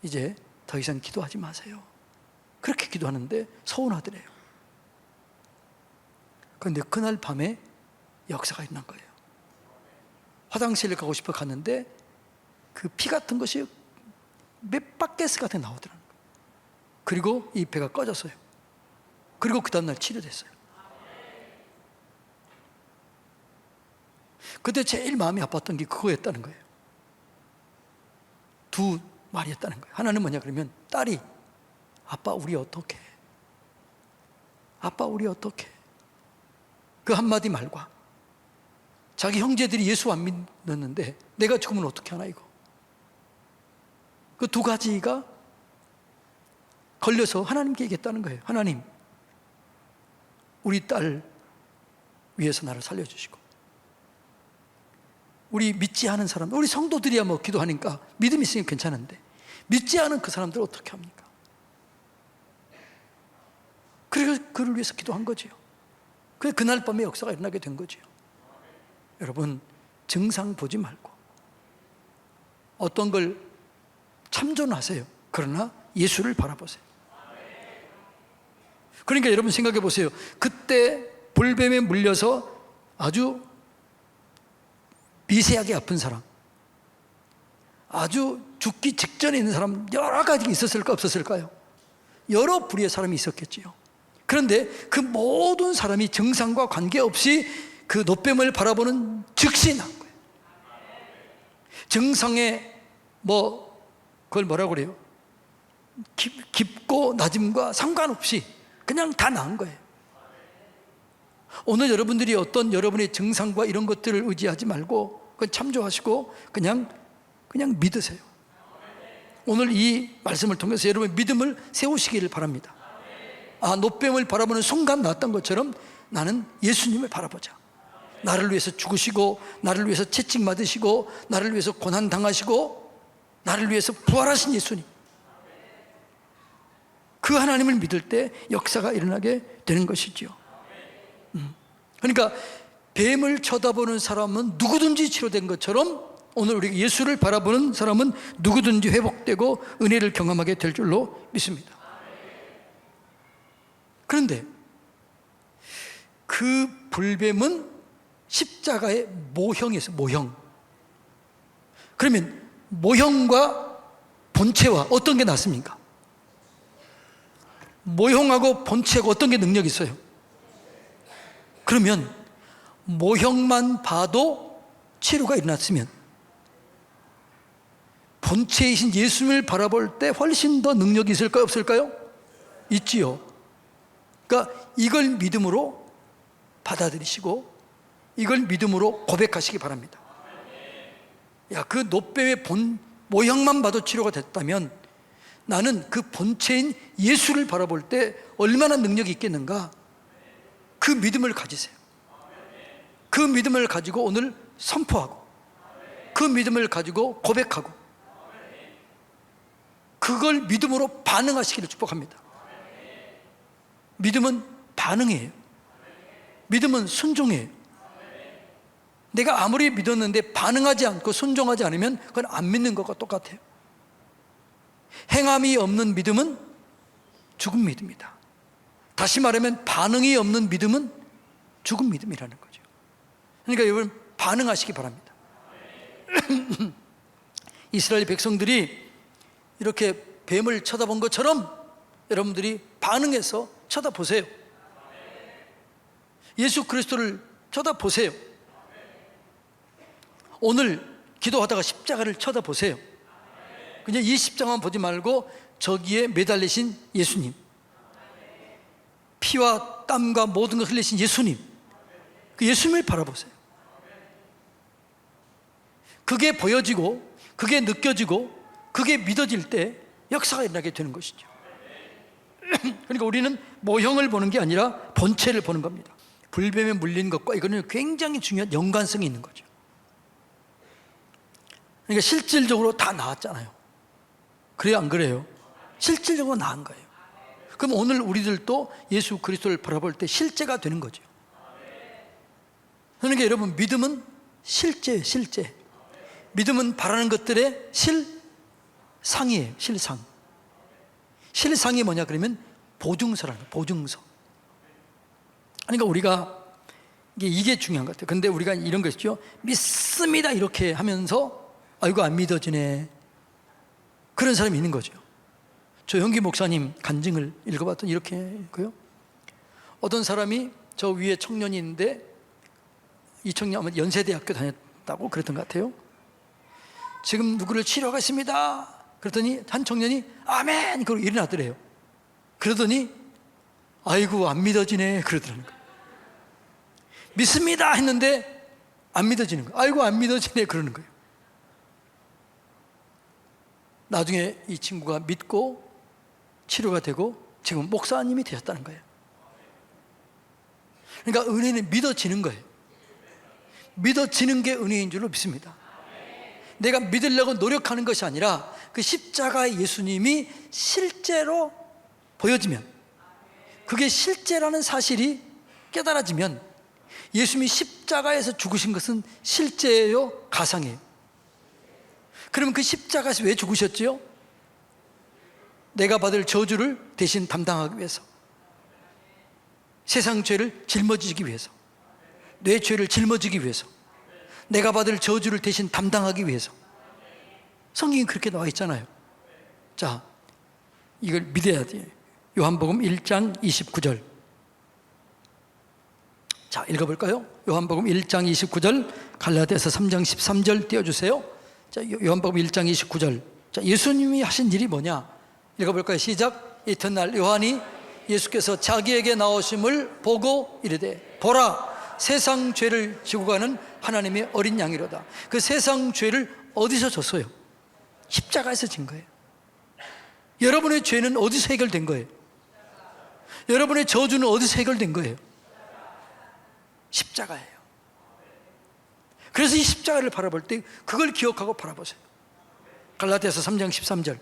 이제 더 이상 기도하지 마세요. 그렇게 기도하는데 서운하더래요. 그런데 그날 밤에 역사가 일어난 거예요. 화장실에 가고 싶어 갔는데 그 피 같은 것이 몇 바켓스 같은 게 나오더라는 거예요. 그리고 이 배가 꺼졌어요. 그리고 그 다음날 치료됐어요. 그때 제일 마음이 아팠던 게 그거였다는 거예요. 두 말이었다는 거예요. 하나는 뭐냐 그러면 딸이 아빠 우리 어떡해? 아빠 우리 어떡해? 그 한마디 말과 자기 형제들이 예수 안 믿었는데 내가 죽으면 어떻게 하나 이거. 그 두 가지가 걸려서 하나님께 얘기했다는 거예요. 하나님, 우리 딸 위해서 나를 살려주시고 우리 믿지 않은 사람, 우리 성도들이야 뭐 기도하니까 믿음이 있으면 괜찮은데 믿지 않은 그 사람들 어떻게 합니까? 그래서 그를 위해서 기도한 거지요. 그래서 그날 밤에 역사가 일어나게 된 거지요. 여러분, 증상 보지 말고 어떤 걸 참존하세요. 그러나 예수를 바라보세요. 그러니까 여러분 생각해 보세요. 그때 불뱀에 물려서 아주 미세하게 아픈 사람, 아주 죽기 직전에 있는 사람 여러 가지 있었을까 없었을까요? 여러 부류의 사람이 있었겠지요. 그런데 그 모든 사람이 증상과 관계없이 그 노뱀을 바라보는 즉시 난 거예요. 증상에 그걸 뭐라고 그래요? 깊고 낮음과 상관없이 그냥 다 나은 거예요. 오늘 여러분들이 어떤 여러분의 증상과 이런 것들을 의지하지 말고 그건 참조하시고 그냥 믿으세요. 오늘 이 말씀을 통해서 여러분의 믿음을 세우시기를 바랍니다. 아, 노뱀을 바라보는 순간 나왔던 것처럼 나는 예수님을 바라보자. 나를 위해서 죽으시고 나를 위해서 채찍맞으시고 나를 위해서 고난당하시고 나를 위해서 부활하신 예수님, 그 하나님을 믿을 때 역사가 일어나게 되는 것이죠. 그러니까 뱀을 쳐다보는 사람은 누구든지 치료된 것처럼 오늘 우리 예수를 바라보는 사람은 누구든지 회복되고 은혜를 경험하게 될 줄로 믿습니다. 그런데 그 불뱀은 십자가의 모형이었어요. 모형. 그러면 모형과 본체와 어떤 게 낫습니까? 모형하고 본체하고 어떤 게 능력이 있어요? 그러면 모형만 봐도 치료가 일어났으면 본체이신 예수님을 바라볼 때 훨씬 더 능력이 있을까요? 없을까요? 있지요. 그러니까 이걸 믿음으로 받아들이시고 이걸 믿음으로 고백하시기 바랍니다. 야, 그 노뱀의 모형만 봐도 치료가 됐다면 나는 그 본체인 예수를 바라볼 때 얼마나 능력이 있겠는가? 그 믿음을 가지세요. 그 믿음을 가지고 오늘 선포하고 그 믿음을 가지고 고백하고 그걸 믿음으로 반응하시기를 축복합니다. 믿음은 반응이에요. 믿음은 순종이에요. 내가 아무리 믿었는데 반응하지 않고 순종하지 않으면 그건 안 믿는 것과 똑같아요. 행함이 없는 믿음은 죽은 믿음이다. 다시 말하면 반응이 없는 믿음은 죽은 믿음이라는 거죠. 그러니까 여러분, 반응하시기 바랍니다. 이스라엘 백성들이 이렇게 뱀을 쳐다본 것처럼 여러분들이 반응해서 쳐다보세요. 예수 그리스도를 쳐다보세요. 오늘 기도하다가 십자가를 쳐다보세요. 그냥 이 십자가만 보지 말고 저기에 매달리신 예수님, 피와 땀과 모든 걸 흘리신 예수님, 그 예수님을 바라보세요. 그게 보여지고 그게 느껴지고 그게 믿어질 때 역사가 일어나게 되는 것이죠. 그러니까 우리는 모형을 보는 게 아니라 본체를 보는 겁니다. 불뱀에 물린 것과 이거는 굉장히 중요한 연관성이 있는 거죠. 그러니까 실질적으로 다 나았잖아요. 그래요, 안 그래요? 실질적으로 나은 거예요. 그럼 오늘 우리들도 예수 그리스도를 바라볼 때 실제가 되는 거죠. 그러니까 여러분, 믿음은 실제예요, 실제. 믿음은 바라는 것들의 실상이에요, 실상. 실상이 뭐냐 그러면 보증서라는 거예요, 보증서. 그러니까 우리가 이게 중요한 것 같아요. 근데 우리가 이런 거 있죠. 믿습니다 이렇게 하면서 아이고 안 믿어지네, 그런 사람이 있는 거죠. 조영기 목사님 간증을 읽어봤더니 이렇게 있고요. 어떤 사람이 저 위에 청년이 있는데 이 청년 아마 연세대학교 다녔다고 그랬던 것 같아요. 지금 누구를 치료하겠습니다 그랬더니 한 청년이 아멘 그러고 일어나더래요. 그러더니 아이고 안 믿어지네 그러더라는 거예요. 믿습니다 했는데 안 믿어지는 거예요. 아이고 안 믿어지네 그러는 거예요. 나중에 이 친구가 믿고 치료가 되고 지금 목사님이 되셨다는 거예요. 그러니까 은혜는 믿어지는 거예요. 믿어지는 게 은혜인 줄로 믿습니다. 내가 믿으려고 노력하는 것이 아니라 그 십자가의 예수님이 실제로 보여지면, 그게 실제라는 사실이 깨달아지면, 예수님이 십자가에서 죽으신 것은 실제예요, 가상이에요? 그러면 그 십자가에서 왜 죽으셨지요? 내가 받을 저주를 대신 담당하기 위해서, 세상 죄를 짊어지기 위해서, 내 죄를 짊어지기 위해서, 내가 받을 저주를 대신 담당하기 위해서. 성경이 그렇게 나와 있잖아요. 자, 이걸 믿어야 돼요. 요한복음 1장 29절. 자, 읽어볼까요? 요한복음 1장 29절, 갈라디아서 3장 13절 띄워주세요. 자, 요한복음 1장 29절. 자, 예수님이 하신 일이 뭐냐? 읽어볼까요? 시작. 이튿날 요한이 예수께서 자기에게 나오심을 보고 이르되 보라, 세상 죄를 지고 가는 하나님의 어린 양이로다. 그 세상 죄를 어디서 졌어요? 십자가에서 진 거예요. 여러분의 죄는 어디서 해결된 거예요? 여러분의 저주는 어디서 해결된 거예요? 십자가예요. 그래서 이 십자가를 바라볼 때 그걸 기억하고 바라보세요. 갈라디아서 3장 13절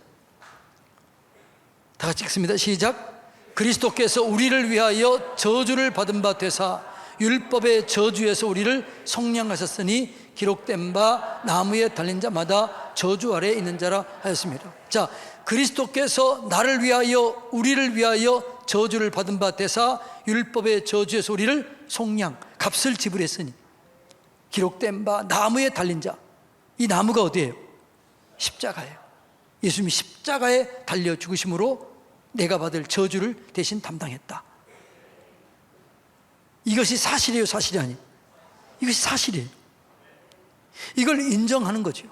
다 같이 읽습니다. 시작. 그리스도께서 우리를 위하여 저주를 받은 바 되사 율법의 저주에서 우리를 속량하셨으니 기록된 바 나무에 달린 자마다 저주 아래에 있는 자라 하였습니다. 자, 그리스도께서 나를 위하여 우리를 위하여 저주를 받은 바 되사 율법의 저주에서 우리를 속량, 값을 지불했으니 기록된 바 나무에 달린 자. 이 나무가 어디예요? 십자가예요. 예수님이 십자가에 달려 죽으심으로 내가 받을 저주를 대신 담당했다. 이것이 사실이에요, 사실이 아니에요? 이것이 사실이에요. 이걸 인정하는 거죠.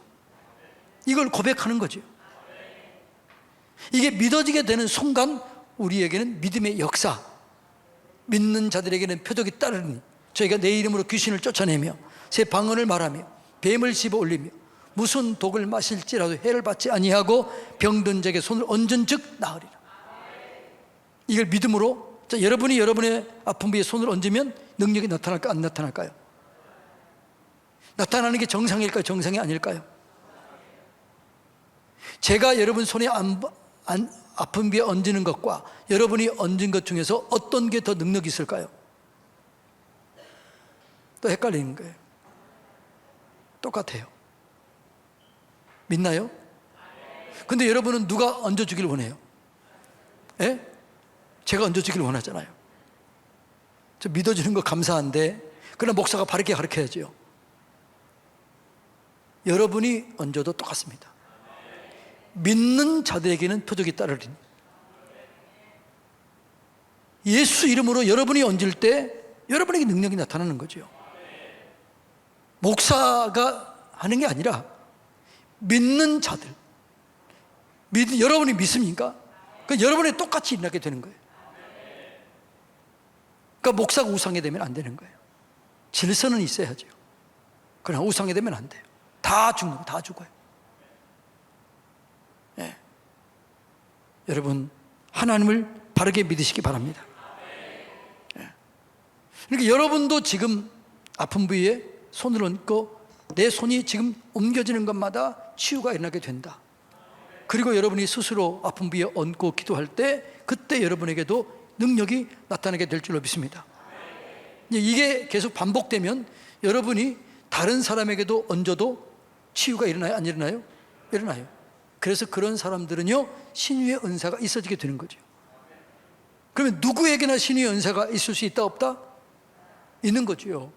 이걸 고백하는 거죠. 이게 믿어지게 되는 순간 우리에게는 믿음의 역사, 믿는 자들에게는 표적이 따르니 저희가 내 이름으로 귀신을 쫓아내며 새 방언을 말하며 뱀을 집어 올리며 무슨 독을 마실지라도 해를 받지 아니하고 병든 자에게 손을 얹은 즉 나으리라. 이걸 믿음으로, 자, 여러분이 여러분의 아픈 부위에 손을 얹으면 능력이 나타날까 안 나타날까요? 나타나는 게 정상일까요? 정상이 아닐까요? 제가 여러분 손에 아픈 비에 얹는 것과 여러분이 얹은 것 중에서 어떤 게 더 능력이 있을까요? 또 헷갈리는 거예요. 똑같아요. 믿나요? 근데 여러분은 누가 얹어주길 원해요? 예? 제가 얹어주길 원하잖아요. 저 믿어주는 거 감사한데, 그러나 목사가 바르게 가르쳐야죠. 여러분이 얹어도 똑같습니다. 믿는 자들에게는 표적이 따르리니. 예수 이름으로 여러분이 얹을 때 여러분에게 능력이 나타나는 거죠. 목사가 하는 게 아니라 믿는 자들, 여러분이 믿습니까? 그러니까 여러분이 똑같이 일어나게 되는 거예요. 그러니까 목사가 우상이 되면 안 되는 거예요. 질서는 있어야죠. 그러나 우상이 되면 안 돼요. 다 죽는 거, 다 죽어요. 네. 여러분, 하나님을 바르게 믿으시기 바랍니다. 네. 그러니까 여러분도 지금 아픈 부위에 손을 얹고 내 손이 지금 옮겨지는 것마다 치유가 일어나게 된다. 그리고 여러분이 스스로 아픈 부위에 얹고 기도할 때 그때 여러분에게도 능력이 나타나게 될 줄로 믿습니다. 이게 계속 반복되면 여러분이 다른 사람에게도 얹어도 치유가 일어나요? 안 일어나요? 일어나요. 그래서 그런 사람들은요, 신유의 은사가 있어지게 되는 거죠. 그러면 누구에게나 신유의 은사가 있을 수 있다 없다? 있는 거죠.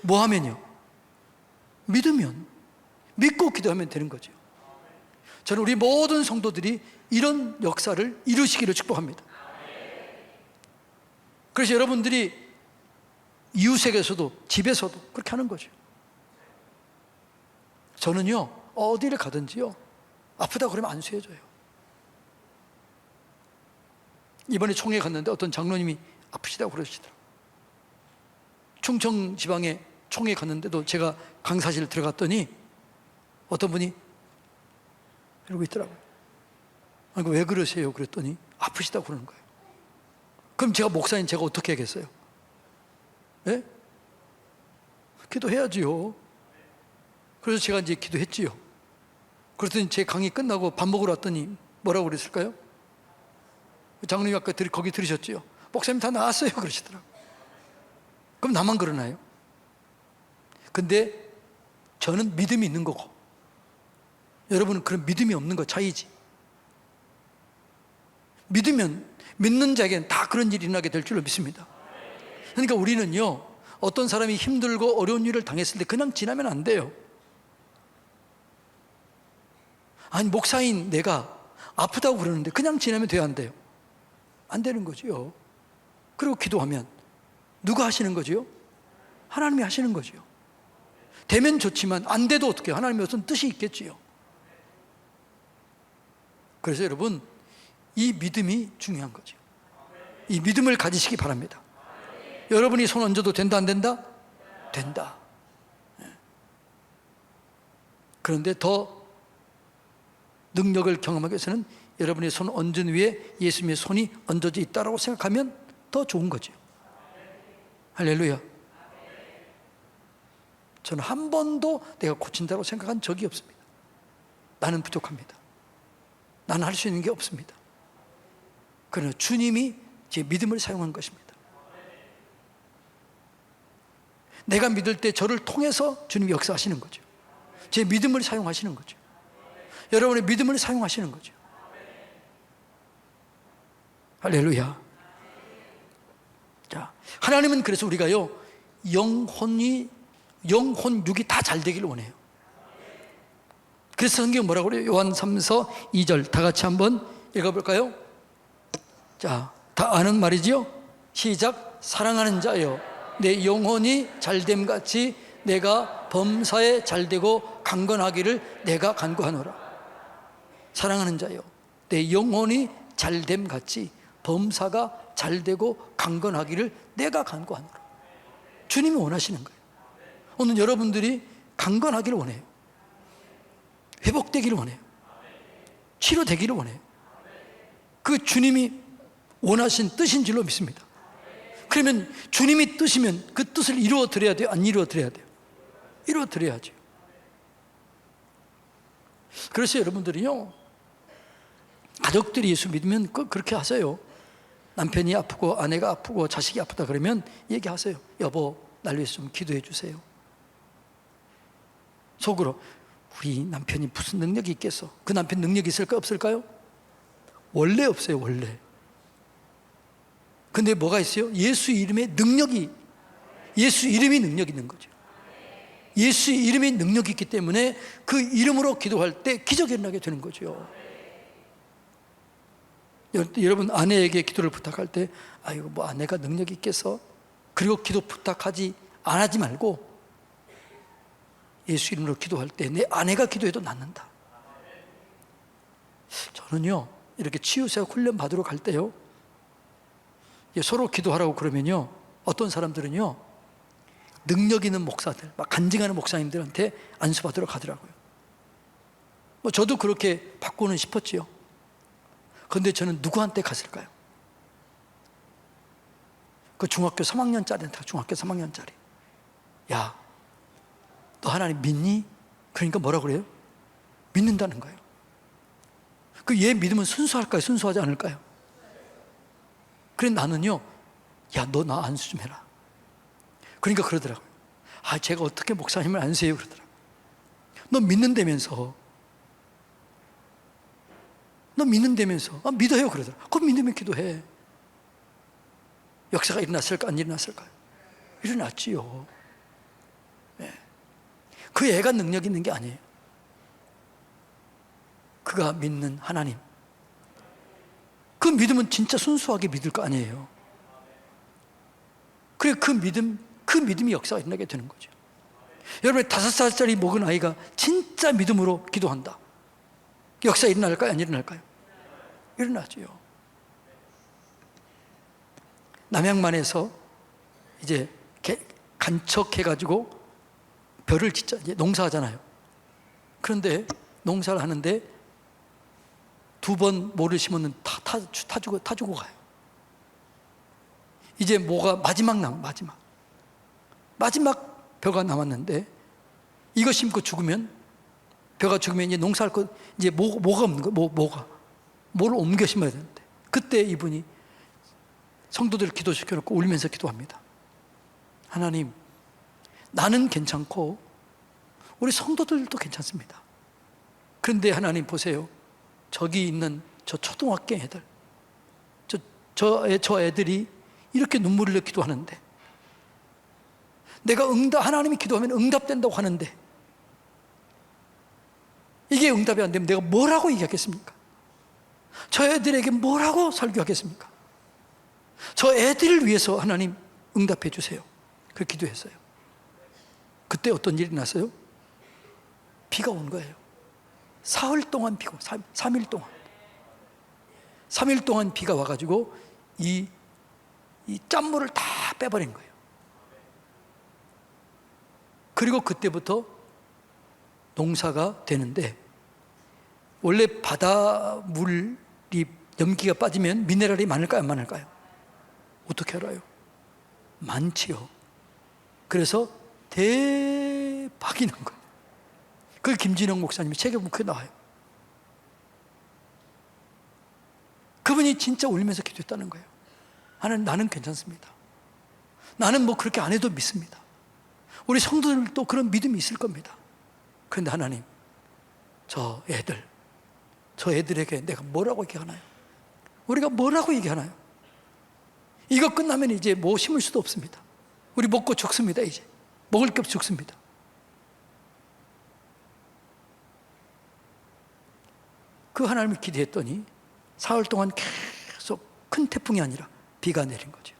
뭐 하면요? 믿으면, 믿고 기도하면 되는 거죠. 저는 우리 모든 성도들이 이런 역사를 이루시기를 축복합니다. 그래서 여러분들이 이웃에게서도 집에서도 그렇게 하는 거죠. 저는요, 어디를 가든지요, 아프다고 그러면 안 쇠해줘요. 이번에 총회 갔는데 어떤 장로님이 아프시다고 그러시더라고요. 충청 지방에 총회 갔는데도 제가 강사실 들어갔더니 어떤 분이 이러고 있더라고요. 아니, 왜 그러세요? 그랬더니 아프시다고 그러는 거예요. 그럼 제가 목사인 제가 어떻게 하겠어요? 예? 기도해야지요. 그래서 제가 이제 기도했지요. 그랬더니 제 강의 끝나고 밥 먹으러 왔더니 뭐라고 그랬을까요? 장로님 아까 거기 들으셨지요? 목사님 다 나았어요 그러시더라고요. 그럼 나만 그러나요? 근데 저는 믿음이 있는 거고 여러분은 그런 믿음이 없는 거 차이지. 믿으면 믿는 자에게는 다 그런 일이 일어나게 될 줄로 믿습니다. 그러니까 우리는요, 어떤 사람이 힘들고 어려운 일을 당했을 때 그냥 지나면 안 돼요. 아니, 목사인 내가 아프다고 그러는데 그냥 지나면 돼요, 안 돼요? 안 되는 거죠. 그리고 기도하면 누가 하시는 거죠? 하나님이 하시는 거죠. 되면 좋지만 안 돼도 어떻게 해요? 하나님의 어떤 뜻이 있겠지요. 그래서 여러분, 이 믿음이 중요한 거죠. 이 믿음을 가지시기 바랍니다. 여러분이 손 얹어도 된다 안 된다? 된다. 그런데 더 능력을 경험하기 위해서는 여러분의 손 얹은 위에 예수님의 손이 얹어져 있다고 생각하면 더 좋은 거죠. 할렐루야. 저는 한 번도 내가 고친다고 생각한 적이 없습니다. 나는 부족합니다. 나는 할 수 있는 게 없습니다. 그러나 주님이 제 믿음을 사용한 것입니다. 내가 믿을 때 저를 통해서 주님이 역사하시는 거죠. 제 믿음을 사용하시는 거죠. 여러분의 믿음을 사용하시는 거죠. 할렐루야. 자, 하나님은 그래서 우리가요, 영혼, 육이 다 잘 되기를 원해요. 그래서 성경 뭐라고 그래요? 요한 3서 2절 다 같이 한번 읽어볼까요? 자, 다 아는 말이지요? 시작. 사랑하는 자여, 내 영혼이 잘됨 같이 내가 범사에 잘되고 강건하기를 내가 간구하노라. 사랑하는 자여, 내 영혼이 잘됨 같이 범사가 잘되고 강건하기를 내가 간구하노라. 주님이 원하시는 거예요. 오늘 여러분들이 강건하기를 원해요. 회복되기를 원해요. 치료되기를 원해요. 그 주님이 원하신 뜻인 줄로 믿습니다. 그러면 주님이 뜻이면 그 뜻을 이루어 드려야 돼요? 안 이루어 드려야 돼요? 이루어 드려야죠. 그래서 여러분들이요, 가족들이 예수 믿으면 그렇게 하세요. 남편이 아프고 아내가 아프고 자식이 아프다 그러면 얘기하세요. 여보, 날 위해서 좀 기도해 주세요. 속으로 우리 남편이 무슨 능력이 있겠어? 그 남편 능력이 있을까 없을까요? 원래 없어요, 원래. 근데 뭐가 있어요? 예수 이름의 능력이, 예수 이름이 능력이 있는 거죠. 예수 이름의 능력이 있기 때문에 그 이름으로 기도할 때 기적이 일어나게 되는 거죠. 여러분 아내에게 기도를 부탁할 때 아이고 뭐 아내가 능력이 있겠어? 그리고 기도 부탁하지 안 하지 말고 예수 이름으로 기도할 때 내 아내가 기도해도 낫는다. 저는요 이렇게 치유사역 훈련 받으러 갈 때요 서로 기도하라고 그러면요 어떤 사람들은요 능력 있는 목사들, 막 간증하는 목사님들한테 안수받으러 가더라고요. 뭐 저도 그렇게 받고는 싶었지요. 그런데 저는 누구한테 갔을까요? 그 중학교 3학년짜리한테, 중학교 3학년짜리. 야, 너 하나님 믿니? 그러니까 뭐라 그래요? 믿는다는 거예요. 그 얘 믿으면 순수할까요? 순수하지 않을까요? 그래 나는요, 야, 너 나 안수 좀 해라. 그러니까 그러더라고요. 아, 제가 어떻게 목사님을 안수해요? 그러더라고요. 너 믿는다면서. 너 믿는다면서. 아, 믿어요. 그러더라고요. 그럼 믿으면 기도해. 역사가 일어났을까? 안 일어났을까요? 일어났지요. 네. 그 애가 능력 있는 게 아니에요. 그가 믿는 하나님. 그 믿음은 진짜 순수하게 믿을 거 아니에요. 그래 그 믿음이 역사가 일어나게 되는 거죠. 여러분 5살짜리 먹은 아이가 진짜 믿음으로 기도한다. 역사 일어날까요? 안 일어날까요? 일어나죠. 남양만에서 이제 간척해가지고 벼를 짓자 이제 농사하잖아요. 그런데 농사를 하는데 2번 모를 심으면 타주고 가요. 이제 뭐가 마지막 벼가 남았는데 이거 심고 죽으면 벼가 죽으면 이제 농사할 거 이제 뭐가 없는 거예요. 뭐를 옮겨 심어야 되는데 그때 이분이 성도들을 기도시켜놓고 울면서 기도합니다. 하나님, 나는 괜찮고 우리 성도들도 괜찮습니다. 그런데 하나님 보세요. 저기 있는 저 초등학교 애들, 저 애들이 이렇게 눈물을 흘려 기도하는데 내가 하나님이 기도하면 응답된다고 하는데 이게 응답이 안 되면 내가 뭐라고 얘기하겠습니까? 저 애들에게 뭐라고 설교하겠습니까? 저 애들을 위해서 하나님 응답해 주세요. 그렇게 기도했어요. 그때 어떤 일이 났어요? 비가 온 거예요. 사흘 동안 비가 3일 동안 3일 동안 비가 와가지고 이 짠물을 다 빼버린 거예요. 그리고 그때부터 농사가 되는데 원래 바닷물이 염기가 빠지면 미네랄이 많을까요? 안 많을까요? 어떻게 알아요? 많지요. 그래서 대박이 난 거예요. 그 김진영 목사님이 책에 보면 그게 나와요. 그분이 진짜 울면서 기도했다는 거예요. 나는 괜찮습니다. 나는 뭐 그렇게 안 해도 믿습니다. 우리 성도들도 그런 믿음이 있을 겁니다. 그런데 하나님, 저 애들에게 내가 뭐라고 얘기하나요? 우리가 뭐라고 얘기하나요? 이거 끝나면 이제 뭐 심을 수도 없습니다. 우리 먹고 죽습니다. 이제 먹을 게 없이 죽습니다. 그 하나님을 기대했더니 사흘 동안 계속 큰 태풍이 아니라 비가 내린 거죠.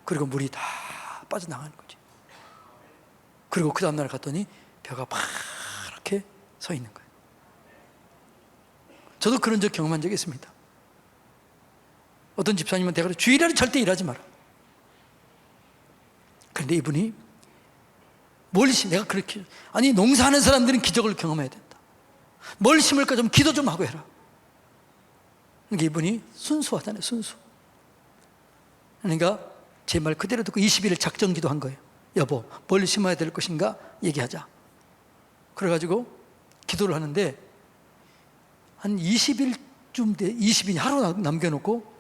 그리고 물이 다 빠져나가는 거죠. 그리고 그 다음날 갔더니 벼가 파랗게 서 있는 거예요. 저도 그런 적 경험한 적이 있습니다. 어떤 집사님은 내가 주일날에 절대 일하지 마라. 그런데 이분이 내가 그렇게 아니 농사하는 사람들은 기적을 경험해야 된다. 뭘 심을까 좀 기도 좀 하고 해라. 그러니까 이분이 순수하잖아요. 순수. 그러니까 제 말 그대로 듣고 20일 작정 기도한 거예요. 여보, 뭘 심어야 될 것인가 얘기하자. 그래가지고 기도를 하는데 한 20일 쯤 돼 20인이 하루 남겨놓고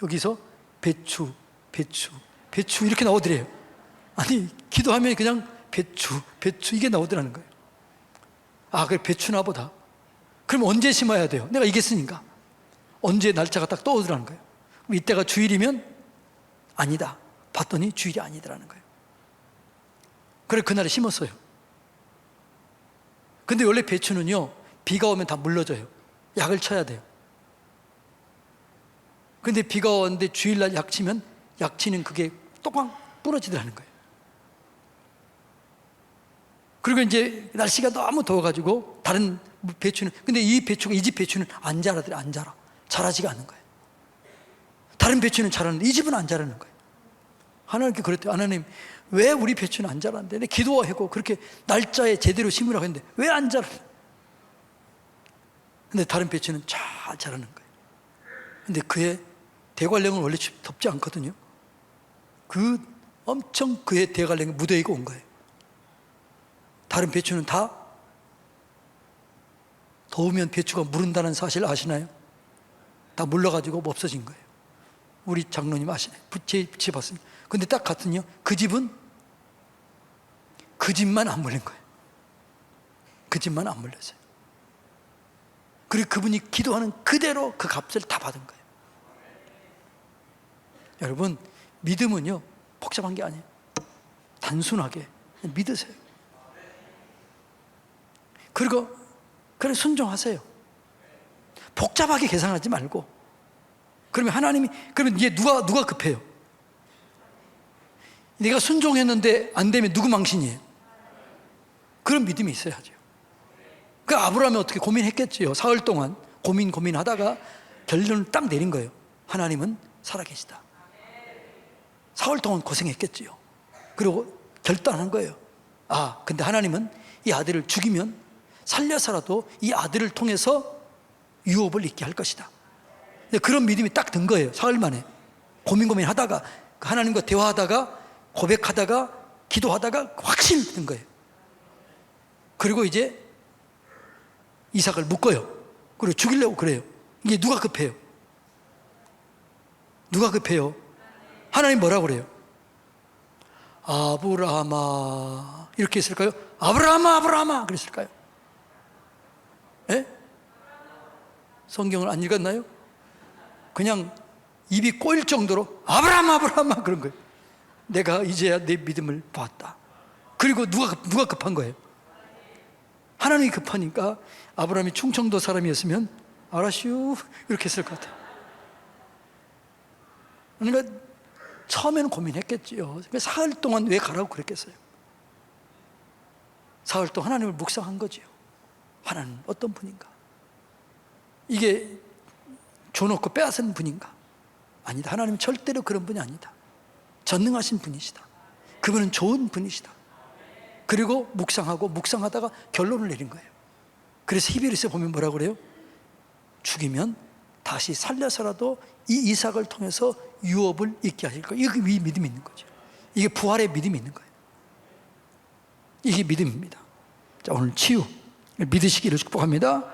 여기서 배추 이렇게 나오더래요. 아니 기도하면 그냥 배추 이게 나오더라는 거예요. 아 그래 배추나 보다. 그럼 언제 심어야 돼요? 내가 이겼으니까. 언제 날짜가 딱 떠오르라는 거예요. 그럼 이때가 주일이면 아니다. 봤더니 주일이 아니더라는 거예요. 그래 그날에 심었어요. 근데 원래 배추는요 비가 오면 다 물러져요. 약을 쳐야 돼요. 근데 비가 오는데 주일날 약 치면 약 치는 그게 또광 부러지더라는 거예요. 그리고 이제 날씨가 너무 더워가지고 다른 배추는, 근데 이 배추가, 이 집 배추는 안 자라더래. 안 자라. 자라지가 않는 거예요. 다른 배추는 자라는데 이 집은 안 자라는 거예요. 하나님께 그랬대요. 하나님 왜 우리 배추는 안 자라는데? 내 기도하고 그렇게 날짜에 제대로 심으라고 했는데 왜 안 자라? 근데 다른 배추는 잘 자라는 거예요. 근데 그의 대관령은 원래 덥지 않거든요. 그 엄청 그의 대관령에 묻어있고 온 거예요. 다른 배추는 다 더우면 배추가 무른다는 사실 아시나요? 다 물러가지고 없어진 거예요. 우리 장로님 아시나요? 제 봤습니다. 근데 딱 같은요, 그 집은 그 집만 안 물린 거예요. 그 집만 안 물렸어요. 그리고 그분이 기도하는 그대로 그 값을 다 받은 거예요. 여러분, 믿음은요 복잡한 게 아니에요. 단순하게 믿으세요. 그리고 그래 순종하세요. 복잡하게 계산하지 말고. 그러면 하나님이, 그러면 이제 누가 급해요? 내가 순종했는데 안 되면 누구 망신이에요? 그런 믿음이 있어야죠. 그 아브라함이 어떻게 고민했겠지요. 사흘 동안 고민하다가 결론을 딱 내린 거예요. 하나님은 살아계시다. 사흘 동안 고생했겠지요. 그리고 결단한 거예요. 아, 근데 하나님은 이 아들을 죽이면 살려서라도 이 아들을 통해서 유업을 있게 할 것이다. 그런 믿음이 딱 든 거예요. 사흘 만에 고민하다가 하나님과 대화하다가 고백하다가 기도하다가 확신이 든 거예요. 그리고 이제 이삭을 묶어요. 그리고 죽이려고 그래요. 이게 누가 급해요? 누가 급해요? 하나님 뭐라고 그래요? 아브라함아 이렇게 했을까요? 아브라함아 그랬을까요? 예? 성경을 안 읽었나요? 그냥 입이 꼬일 정도로 아브라함아 그런 거예요. 내가 이제야 내 믿음을 보았다. 그리고 누가 급한 거예요? 하나님이 급하니까. 아브라함이 충청도 사람이었으면 알았슈 이렇게 했을 것 같아요. 그러니까 처음에는 고민했겠지요. 사흘 동안 왜 가라고 그랬겠어요? 사흘 동안 하나님을 묵상한 거지요. 하나님 어떤 분인가? 이게 줘놓고 빼앗은 분인가? 아니다. 하나님은 절대로 그런 분이 아니다. 전능하신 분이시다. 그분은 좋은 분이시다. 그리고 묵상하다가 결론을 내린 거예요. 그래서 히브리서에 보면 뭐라고 그래요? 죽이면 다시 살려서라도 이 이삭을 통해서 유업을 있게 하실 거예요. 이게 믿음이 있는 거죠. 이게 부활의 믿음이 있는 거예요. 이게 믿음입니다. 자, 오늘 치유 믿으시기를 축복합니다.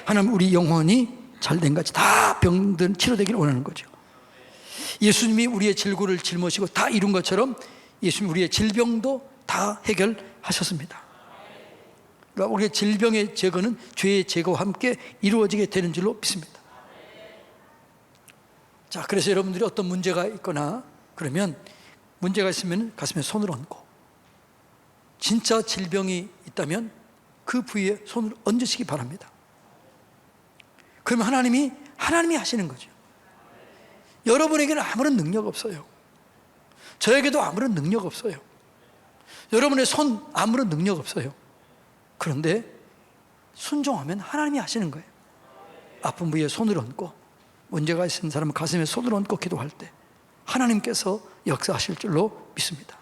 하나님 우리 영혼이 잘된 같이 다 병든 치료되기를 원하는 거죠. 예수님이 우리의 질고를 짊어지고 다 이룬 것처럼 예수님이 우리의 질병도 다 해결하셨습니다. 그러니까 우리의 질병의 제거는 죄의 제거와 함께 이루어지게 되는 줄로 믿습니다. 자, 그래서 여러분들이 어떤 문제가 있거나 그러면 문제가 있으면 가슴에 손을 얹고, 진짜 질병이 있다면 그 부위에 손을 얹으시기 바랍니다. 그러면 하나님이 하시는 거죠. 여러분에게는 아무런 능력 없어요. 저에게도 아무런 능력 없어요. 여러분의 손 아무런 능력 없어요. 그런데 순종하면 하나님이 하시는 거예요. 아픈 부위에 손을 얹고, 문제가 있는 사람은 가슴에 손을 얹고 기도할 때 하나님께서 역사하실 줄로 믿습니다.